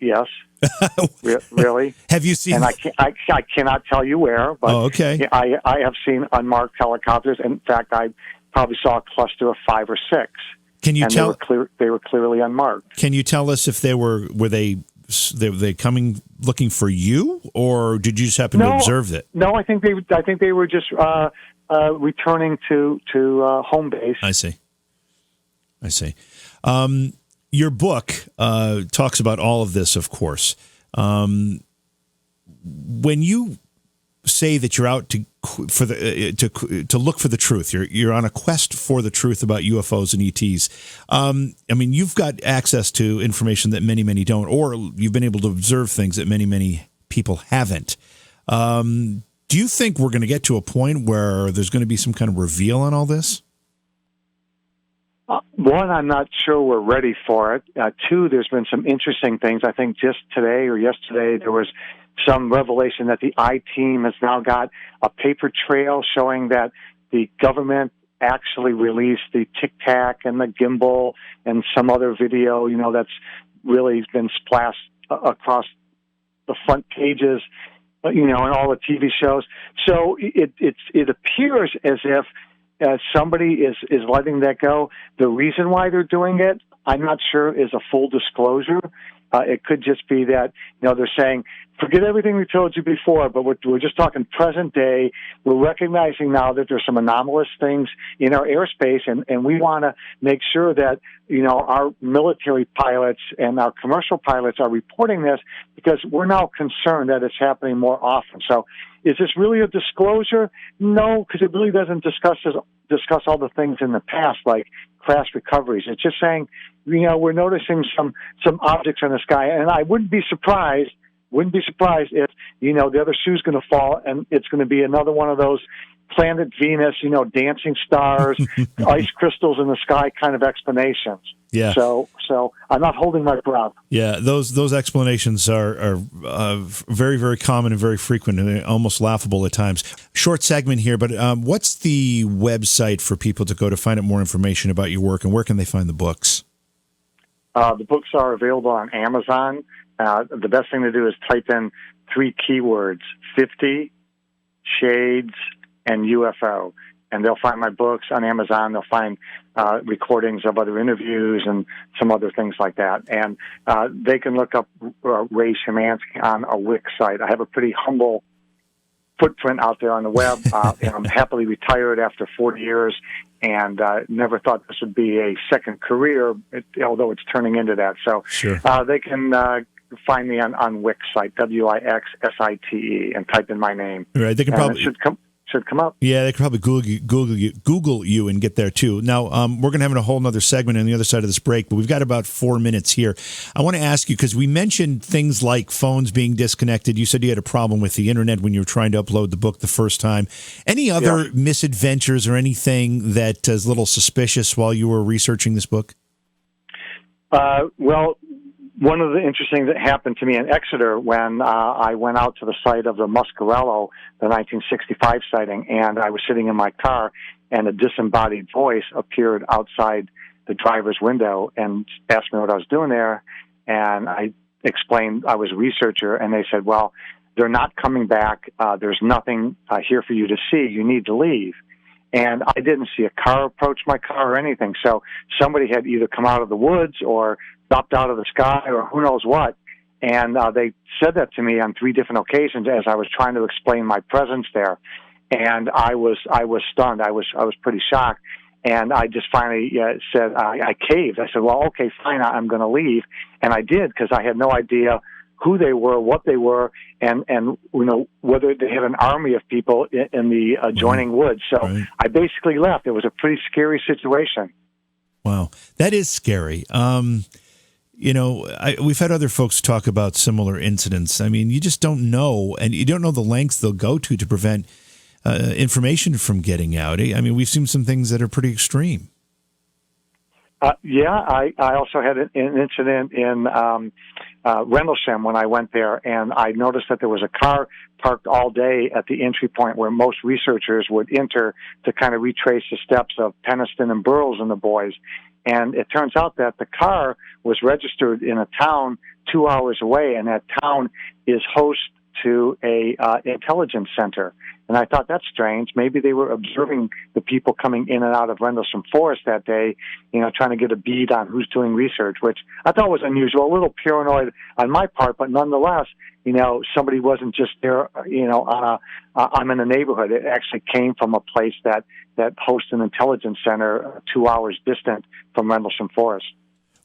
Yes. Really? Have you seen? And I cannot tell you where, but okay. I have seen unmarked helicopters. In fact, I probably saw a cluster of 5 or 6. Can you tell? They were clearly unmarked. Can you tell us if they were they coming looking for you, or did you just happen to observe it? No, I think they were just returning to home base. I see. Your book talks about all of this, of course. When you say that you're out to look for the truth, you're on a quest for the truth about UFOs and ETs. You've got access to information that many don't, or you've been able to observe things that many people haven't. Do you think we're going to get to a point where there's going to be some kind of reveal on all this? One, I'm not sure we're ready for it. Two, there's been some interesting things. I think just today or yesterday there was some revelation that the I-Team has now got a paper trail showing that the government actually released the Tic Tac and the gimbal and some other video, that's really been splashed across the front pages, and all the TV shows. So it appears as if somebody is letting that go. The reason why they're doing it, I'm not sure, is a full disclosure. It could just be that, they're saying, forget everything we told you before, but we're just talking present day. We're recognizing now that there's some anomalous things in our airspace, and we want to make sure that, our military pilots and our commercial pilots are reporting this because we're now concerned that it's happening more often. So is this really a disclosure? No, because it really doesn't discuss all the things in the past, like crash recoveries. It's just saying, we're noticing some objects in the sky, and I wouldn't be surprised if, the other shoe's going to fall and it's going to be another one of those planet Venus, dancing stars, ice crystals in the sky kind of explanations. Yeah. So I'm not holding my breath. Yeah, those explanations are very, very common and very frequent and almost laughable at times. Short segment here, but what's the website for people to go to find out more information about your work, and where can they find the books? The books are available on Amazon. The best thing to do is type in 3 keywords, 50, Shades, and UFO. And they'll find my books on Amazon. They'll find recordings of other interviews and some other things like that. And they can look up Ray Szymanski on a Wix site. I have a pretty humble footprint out there on the web. I'm happily retired after 40 years and never thought this would be a second career, although it's turning into that. So sure. They can find me on Wix site, WIXSITE, and type in my name. Right. They can probably... Should come up. Yeah, they could probably Google you and get there too. Now, we're going to have a whole other segment on the other side of this break, but we've got about 4 minutes here. I want to ask you, because we mentioned things like phones being disconnected. You said you had a problem with the internet when you were trying to upload the book the first time. Any other misadventures or anything that is a little suspicious while you were researching this book? Well, one of the interesting that happened to me in Exeter when I went out to the site of the Muscarello, the 1965 sighting, and I was sitting in my car, and a disembodied voice appeared outside the driver's window and asked me what I was doing there. And I explained I was a researcher, and they said, well, they're not coming back. There's nothing here for you to see. You need to leave. And I didn't see a car approach my car or anything. So somebody had either come out of the woods or dropped out of the sky or who knows what. And they said that to me on 3 different occasions as I was trying to explain my presence there. And I was stunned. I was pretty shocked. And I just finally said, I caved. I said, well, okay, fine, I'm going to leave. And I did, because I had no idea who they were, what they were, and whether they had an army of people in the adjoining woods. So I basically left. It was a pretty scary situation. Wow, that is scary. We've had other folks talk about similar incidents. I mean, you just don't know, and you don't know the lengths they'll go to prevent information from getting out. I mean, we've seen some things that are pretty extreme. I also had an incident in Rendlesham when I went there, and I noticed that there was a car parked all day at the entry point where most researchers would enter to kind of retrace the steps of Peniston and Burroughs and the boys. And it turns out that the car was registered in a town 2 hours away, and that town is host to a intelligence center. And I thought, that's strange. Maybe they were observing the people coming in and out of Rendlesham Forest that day, trying to get a bead on who's doing research, which I thought was unusual, a little paranoid on my part, but nonetheless, somebody wasn't just there, I'm in a neighborhood. It actually came from a place that hosts an intelligence center 2 hours distant from Rendlesham Forest.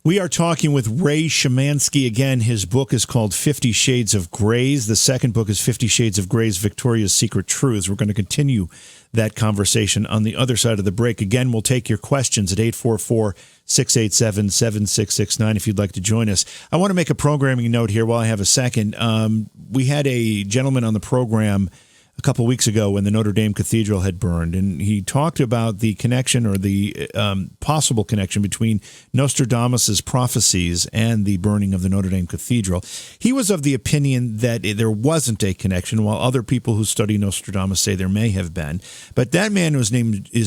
We are talking with Ray Szymanski again. His book is called 50 Shades of Grays. The second book is 50 Shades of Grays, Victoria's Secret Truths. We're going to continue that conversation on the other side of the break. Again, we'll take your questions at 844-687-7669 if you'd like to join us. I want to make a programming note here while I have a second. We had a gentleman on the program a couple of weeks ago when the Notre Dame Cathedral had burned, and he talked about the connection or the possible connection between Nostradamus's prophecies and the burning of the Notre Dame Cathedral. He was of the opinion that there wasn't a connection, while other people who study Nostradamus say there may have been. But that man is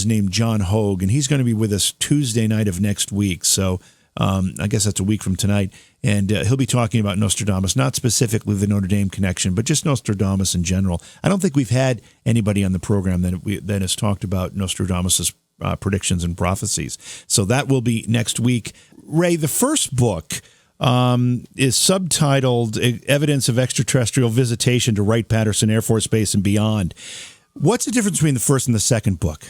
named John Hogue, and he's going to be with us Tuesday night of next week. So I guess that's a week from tonight. And he'll be talking about Nostradamus, not specifically the Notre Dame connection, but just Nostradamus in general. I don't think we've had anybody on the program that has talked about Nostradamus's predictions and prophecies. So that will be next week. Ray, the first book is subtitled Evidence of Extraterrestrial Visitation to Wright-Patterson Air Force Base and Beyond. What's the difference between the first and the second book?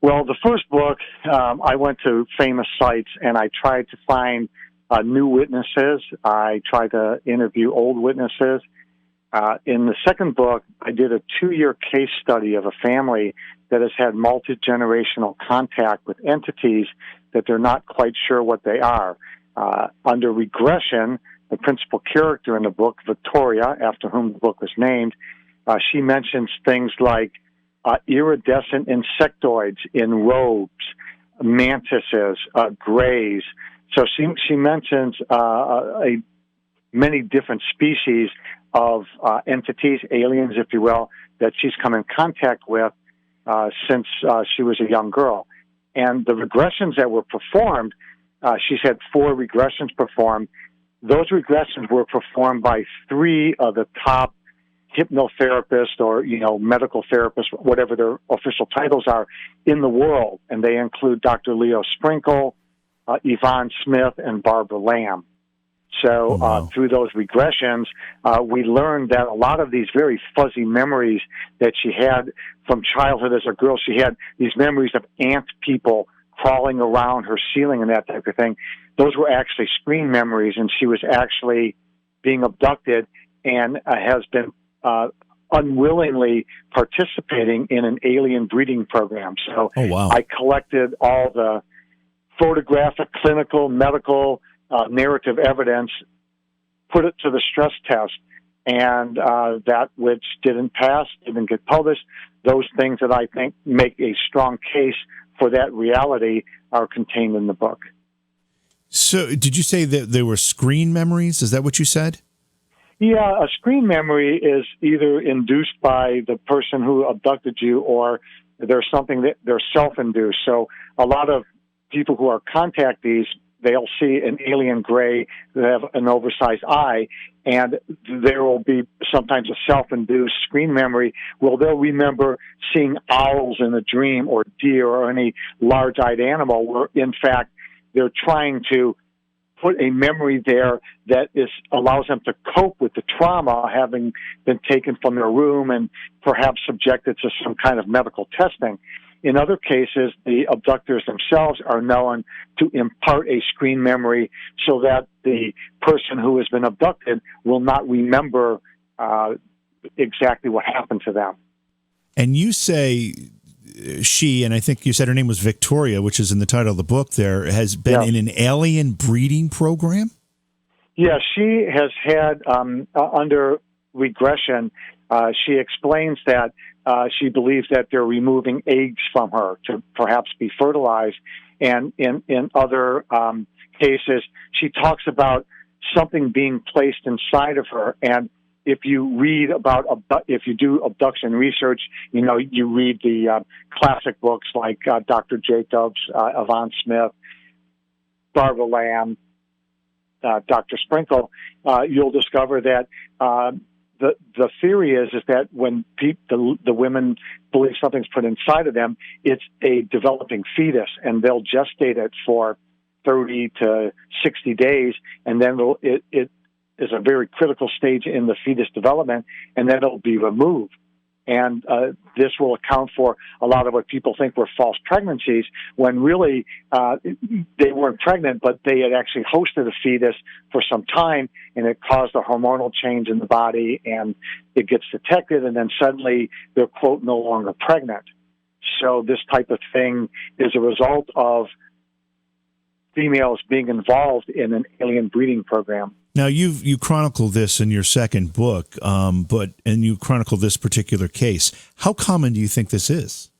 Well, the first book, I went to famous sites and I tried to find new witnesses. I tried to interview old witnesses. In the second book, I did a 2-year case study of a family that has had multi-generational contact with entities that they're not quite sure what they are. Under regression, the principal character in the book, Victoria, after whom the book was named, she mentions things like iridescent insectoids in robes, mantises, grays. So she mentions many different species of entities, aliens, if you will, that she's come in contact with since she was a young girl. And the regressions that were performed, she's had 4 regressions performed. Those regressions were performed by 3 of the top hypnotherapists or, medical therapists, whatever their official titles are, in the world. And they include Dr. Leo Sprinkle, Yvonne Smith, and Barbara Lamb. So through those regressions, we learned that a lot of these very fuzzy memories that she had from childhood as a girl, she had these memories of ant people crawling around her ceiling and that type of thing. Those were actually screen memories, and she was actually being abducted and has been unwillingly participating in an alien breeding program. So I collected all the photographic, clinical, medical, narrative evidence, put it to the stress test, and that which didn't pass, didn't get published, those things that I think make a strong case for that reality are contained in the book. So did you say that there were screen memories? Is that what you said? Yeah, a screen memory is either induced by the person who abducted you, or there's something that they're self-induced. So a lot of people who are contactees, they'll see an alien gray that have an oversized eye, and there will be sometimes a self-induced screen memory. Well, they'll remember seeing owls in a dream, or deer, or any large-eyed animal, where in fact they're trying to put a memory there that allows them to cope with the trauma having been taken from their room and perhaps subjected to some kind of medical testing. In other cases, the abductors themselves are known to impart a screen memory so that the person who has been abducted will not remember exactly what happened to them. And you say she, and I think you said her name was Victoria, which is in the title of the book there, has been in an alien breeding program? Yeah, she has had, under regression, she explains that she believes that they're removing eggs from her to perhaps be fertilized. And in other cases, she talks about something being placed inside of her. And if you read if you do abduction research, you read the classic books like Dr. Jacobs, Yvonne Smith, Barbara Lamb, Dr. Sprinkle, you'll discover that the theory is that when the women believe something's put inside of them, it's a developing fetus, and they'll gestate it for 30 to 60 days, and then it is a very critical stage in the fetus development, and then it'll be removed. And this will account for a lot of what people think were false pregnancies, when really they weren't pregnant, but they had actually hosted a fetus for some time, and it caused a hormonal change in the body, and it gets detected, and then suddenly they're, quote, no longer pregnant. So this type of thing is a result of females being involved in an alien breeding program. Now, you chronicle this in your second book, and you chronicle this particular case. How common do you think this is?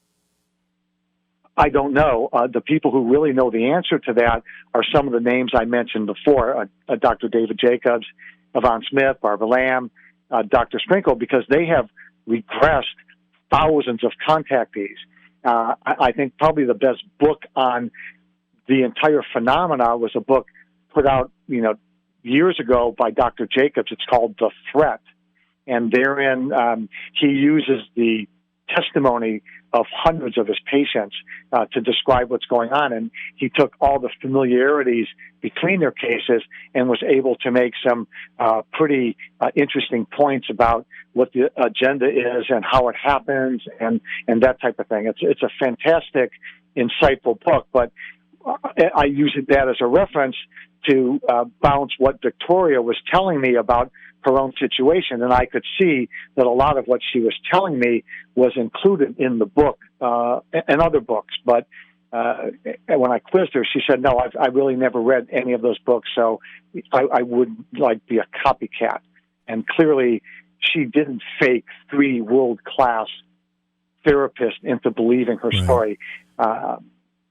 I don't know. The people who really know the answer to that are some of the names I mentioned before, Dr. David Jacobs, Yvonne Smith, Barbara Lamb, Dr. Sprinkle, because they have regressed thousands of contactees. I think probably the best book on the entire phenomena was a book put out, years ago by Dr. Jacobs. It's called The Threat. And therein, he uses the testimony of hundreds of his patients to describe what's going on. And he took all the familiarities between their cases and was able to make some pretty interesting points about what the agenda is and how it happens and that type of thing. It's a fantastic, insightful book, but I use that as a reference to bounce what Victoria was telling me about her own situation, and I could see that a lot of what she was telling me was included in the book and other books. But when I quizzed her, she said, "No, I really never read any of those books, so I would be a copycat." And clearly, she didn't fake 3 world-class therapists into believing her story.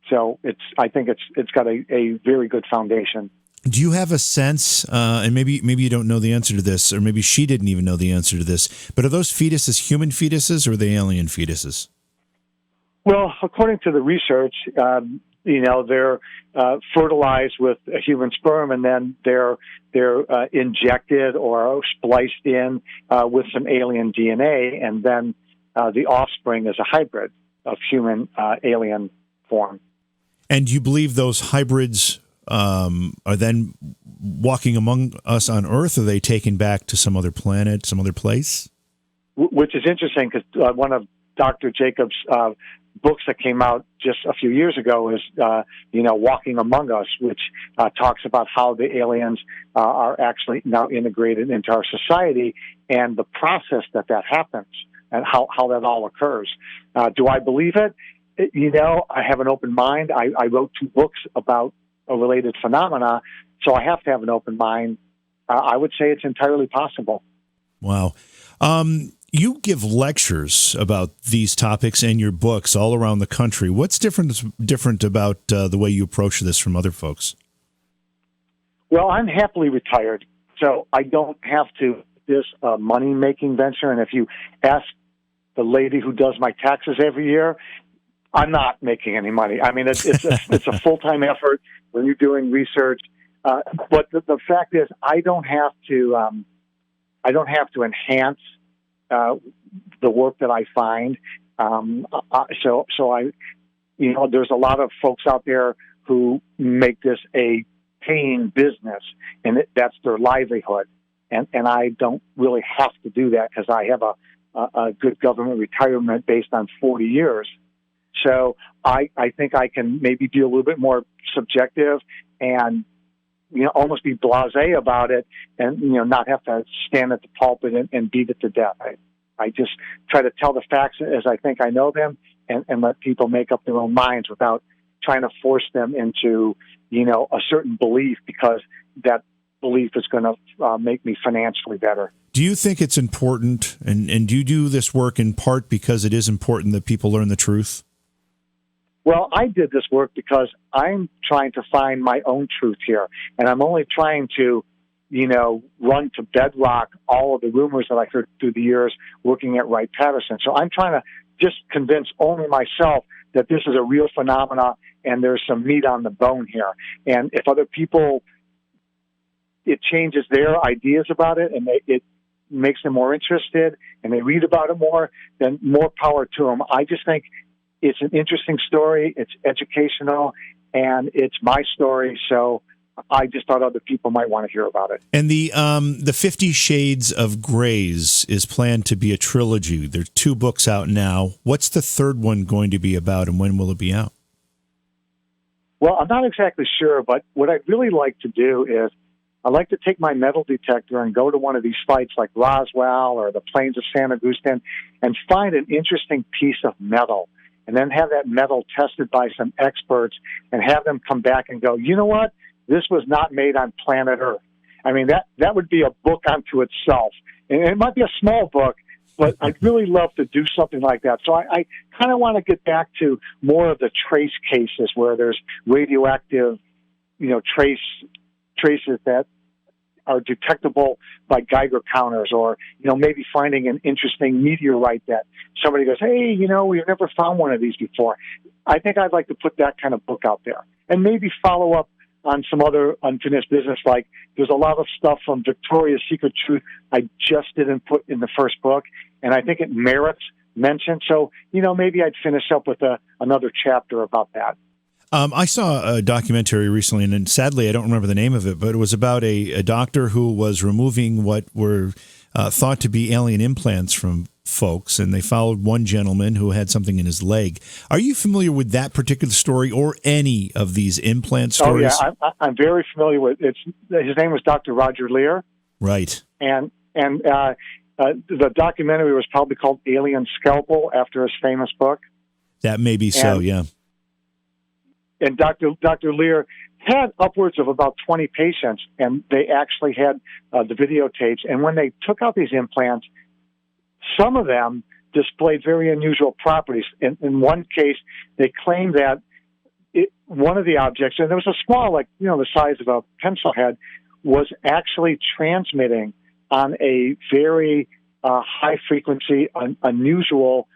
So I think it's got a very good foundation. Do you have a sense, and maybe you don't know the answer to this, or maybe she didn't even know the answer to this, but are those fetuses human fetuses or are they alien fetuses? Well, according to the research, they're fertilized with a human sperm, and then they're injected or spliced in with some alien DNA, and then the offspring is a hybrid of human alien form. And do you believe those hybrids are then walking among us on Earth? Or are they taken back to some other planet, some other place? Which is interesting because one of Dr. Jacobs' books that came out just a few years ago is, Walking Among Us, which talks about how the aliens are actually now integrated into our society and the process that happens and how that all occurs. Do I believe it? I have an open mind. I wrote 2 books about a related phenomena, so I have to have an open mind. I would say it's entirely possible. Wow. You give lectures about these topics in your books all around the country. What's different about the way you approach this from other folks? Well, I'm happily retired, so I don't have to this money-making venture. And if you ask the lady who does my taxes every year, I'm not making any money. I mean, it's a full-time effort when you're doing research. But the fact is, I don't have to enhance the work that I find. So there's a lot of folks out there who make this a paying business, and that's their livelihood. And I don't really have to do that because I have a good government retirement based on 40 years. So I think I can maybe be a little bit more subjective and, almost be blasé about it and, not have to stand at the pulpit and beat it to death. I just try to tell the facts as I think I know them and let people make up their own minds without trying to force them into, a certain belief because that belief is going to make me financially better. Do you think it's important, and do you do this work in part because it is important that people learn the truth? Well, I did this work because I'm trying to find my own truth here, and I'm only trying to, run to bedrock all of the rumors that I heard through the years working at Wright-Patterson. So I'm trying to just convince only myself that this is a real phenomena and there's some meat on the bone here. And if other people, it changes their ideas about it and it makes them more interested and they read about it more, then more power to them. I just think it's an interesting story, it's educational, and it's my story, so I just thought other people might want to hear about it. And the 50 Shades of Grays is planned to be a trilogy. There's 2 books out now. What's the third one going to be about, and when will it be out? Well, I'm not exactly sure, but what I'd really like to do is I'd like to take my metal detector and go to one of these sites like Roswell or the plains of San Agustin and find an interesting piece of metal and then have that metal tested by some experts and have them come back and go, you know what? This was not made on planet Earth. I mean, that would be a book unto itself. And it might be a small book, but I'd really love to do something like that. So I kind of want to get back to more of the trace cases where there's radioactive, traces that are detectable by Geiger counters, or, maybe finding an interesting meteorite that somebody goes, hey, we've never found one of these before. I think I'd like to put that kind of book out there and maybe follow up on some other unfinished business. Like there's a lot of stuff from Victoria's Secret Truth I just didn't put in the first book, and I think it merits mention. So, maybe I'd finish up with another chapter about that. I saw a documentary recently, and sadly I don't remember the name of it, but it was about a doctor who was removing what were thought to be alien implants from folks, and they followed one gentleman who had something in his leg. Are you familiar with that particular story or any of these implant stories? Oh, yeah, I'm very familiar with it. His name was Dr. Roger Lear. Right. And the documentary was probably called Alien Scalpel, after his famous book. That may be so, yeah. And Dr. Lear had upwards of about 20 patients, and they actually had the videotapes. And when they took out these implants, some of them displayed very unusual properties. In one case, they claimed that one of the objects, and it was a small, the size of a pencil head, was actually transmitting on a very high frequency, unusual,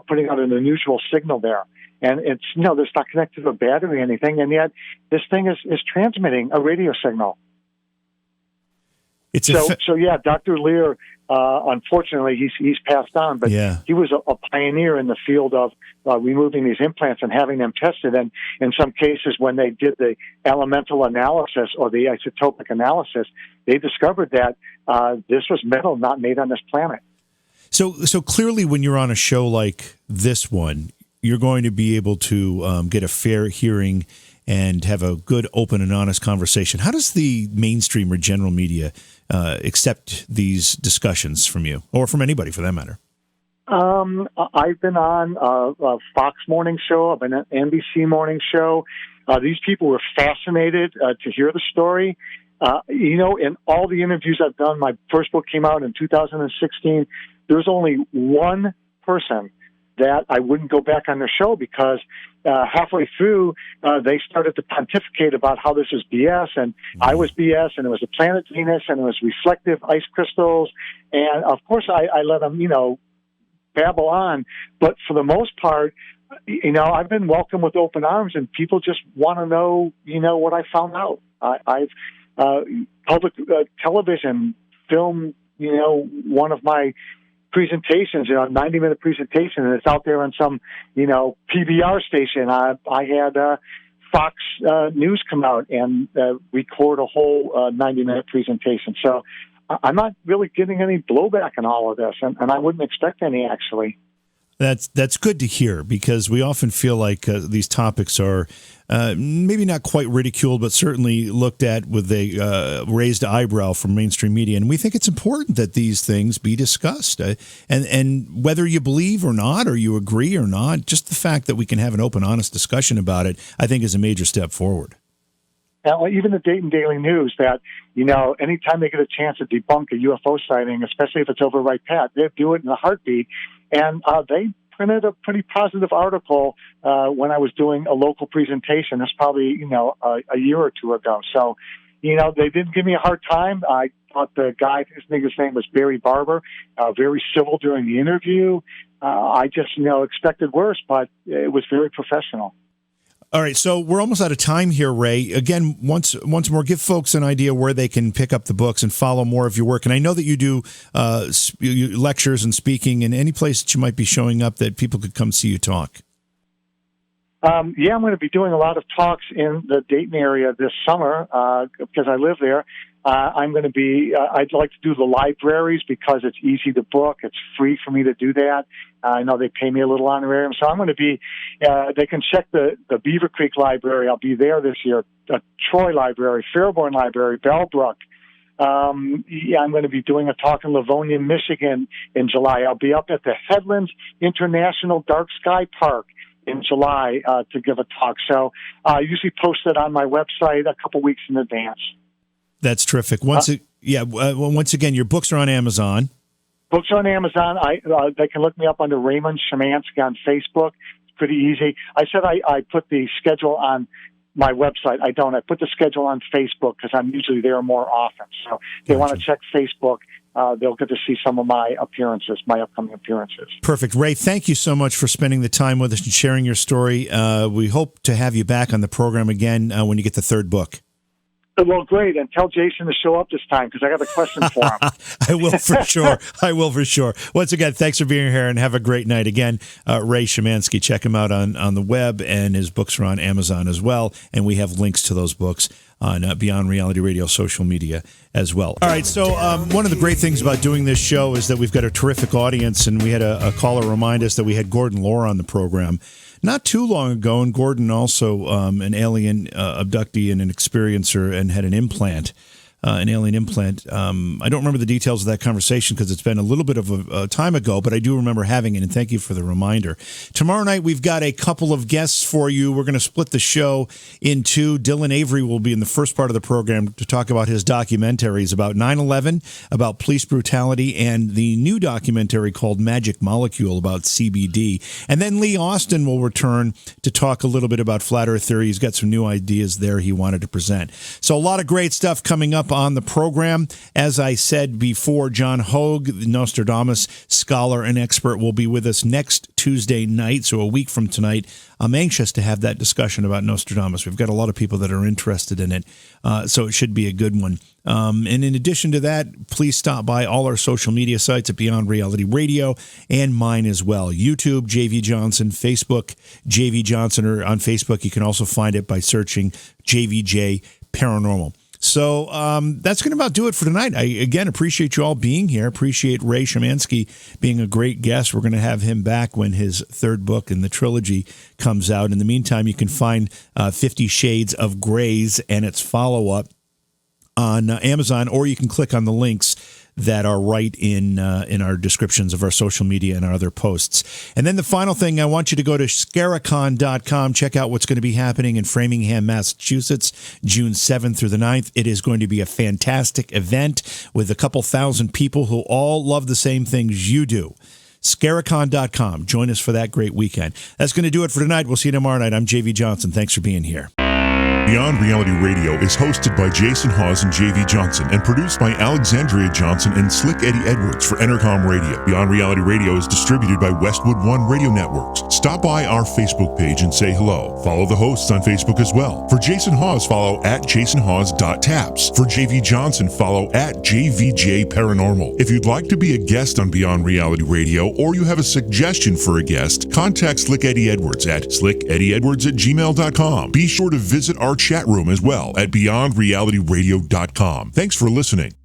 putting out an unusual signal there. And it's, it's not connected to a battery or anything, and yet this thing is transmitting a radio signal. So yeah, Dr. Lear, unfortunately, he's passed on, but he was a pioneer in the field of removing these implants and having them tested. And in some cases, when they did the elemental analysis or the isotopic analysis, they discovered that this was metal not made on this planet. So clearly, when you're on a show like this one, you're going to be able to get a fair hearing and have a good, open, and honest conversation. How does the mainstream or general media accept these discussions from you, or from anybody for that matter? I've been on a Fox morning show. I've been on an NBC morning show. These people were fascinated to hear the story. In all the interviews I've done, my first book came out in 2016. There's only one person that I wouldn't go back on their show, because halfway through they started to pontificate about how this was BS, and I was BS, and it was the planet Venus, and it was reflective ice crystals, and of course I let them, babble on. But for the most part, I've been welcomed with open arms, and people just want to know, what I found out. I've public television filmed, one of my presentations, a 90-minute presentation, and it's out there on some, PBR station. I had Fox News come out and record a whole 90-minute presentation. So I'm not really getting any blowback on all of this, and I wouldn't expect any, actually. That's good to hear, because we often feel like these topics are maybe not quite ridiculed, but certainly looked at with a raised eyebrow from mainstream media. And we think it's important that these things be discussed. And whether you believe or not, or you agree or not, just the fact that we can have an open, honest discussion about it, I think is a major step forward. Even the Dayton Daily News, that, anytime they get a chance to debunk a UFO sighting, especially if it's over Wright-Pat, they do it in a heartbeat. And they printed a pretty positive article when I was doing a local presentation. That's probably, a year or two ago. So, they didn't give me a hard time. I thought the guy, his name was Barry Barber, very civil during the interview. I just, expected worse, but it was very professional. All right, so we're almost out of time here, Ray. Again, once more, give folks an idea where they can pick up the books and follow more of your work. And I know that you do lectures and speaking in any place that you might be showing up that people could come see you talk. I'm going to be doing a lot of talks in the Dayton area this summer because I live there. I'm going to be, I'd like to do the libraries because it's easy to book. It's free for me to do that. I know they pay me a little honorarium. So I'm going to be, they can check the Beaver Creek Library. I'll be there this year. Troy Library, Fairborn Library, Bellbrook. I'm going to be doing a talk in Livonia, Michigan in July. I'll be up at the Headlands International Dark Sky Park in July to give a talk. So I usually post it on my website a couple weeks in advance. That's terrific. Once again, your books are on Amazon. Books on Amazon. They can look me up under Raymond Szymanski on Facebook. It's pretty easy. I said I put the schedule on my website. I don't. I put the schedule on Facebook because I'm usually there more often. So if they want to check Facebook, they'll get to see some of my appearances, my upcoming appearances. Perfect. Ray, thank you so much for spending the time with us and sharing your story. We hope to have you back on the program again when you get the third book. Well, great. And tell Jason to show up this time because I got a question for him. I will for sure. I will for sure. Once again, thanks for being here and have a great night. Again, Ray Szymanski, check him out on the web, and his books are on Amazon as well. And we have links to those books on Beyond Reality Radio social media as well. All right, so one of the great things about doing this show is that we've got a terrific audience, and we had a caller remind us that we had Gordon Laura on the program not too long ago, and Gordon also an alien abductee and an experiencer and had an implant. An alien implant. I don't remember the details of that conversation because it's been a little bit of a time ago, but I do remember having it, and thank you for the reminder. Tomorrow night, we've got a couple of guests for you. We're going to split the show in two. Dylan Avery will be in the first part of the program to talk about his documentaries about 9/11, about police brutality, and the new documentary called Magic Molecule about CBD. And then Lee Austin will return to talk a little bit about flat earth theory. He's got some new ideas there he wanted to present. So a lot of great stuff coming up on the program. As I said before, John Hogue, the Nostradamus scholar and expert, will be with us next Tuesday night, so a week from tonight. I'm anxious to have that discussion about Nostradamus. We've got a lot of people that are interested in it, so it should be a good one. And in addition to that, please stop by all our social media sites at Beyond Reality Radio and mine as well. YouTube, JV Johnson, Facebook, JV Johnson, or on Facebook, you can also find it by searching JVJ Paranormal. So that's going to about do it for tonight. I, again, appreciate you all being here. Appreciate Ray Szymanski being a great guest. We're going to have him back when his third book in the trilogy comes out. In the meantime, you can find 50 Shades of Grays and its follow-up on Amazon, or you can click on the links that are right in our descriptions of our social media and our other posts. And then the final thing, I want you to go to Scaricon.com, check out what's going to be happening in Framingham, Massachusetts, June 7th through the 9th. It is going to be a fantastic event with a couple thousand people who all love the same things you do. Scaricon.com. Join us for that great weekend. That's going to do it for tonight. We'll see you tomorrow night. I'm JV Johnson. Thanks for being here. Beyond Reality Radio is hosted by Jason Hawes and JV Johnson and produced by Alexandria Johnson and Slick Eddie Edwards for Entercom Radio. Beyond Reality Radio is distributed by Westwood One Radio Networks. Stop by our Facebook page and say hello. Follow the hosts on Facebook as well. For Jason Hawes, follow at jasonhawes.taps. For JV Johnson, follow at JVJ Paranormal. If you'd like to be a guest on Beyond Reality Radio or you have a suggestion for a guest, contact Slick Eddie Edwards at slickeddieedwards@gmail.com. Be sure to visit our chat room as well at beyondrealityradio.com. Thanks for listening.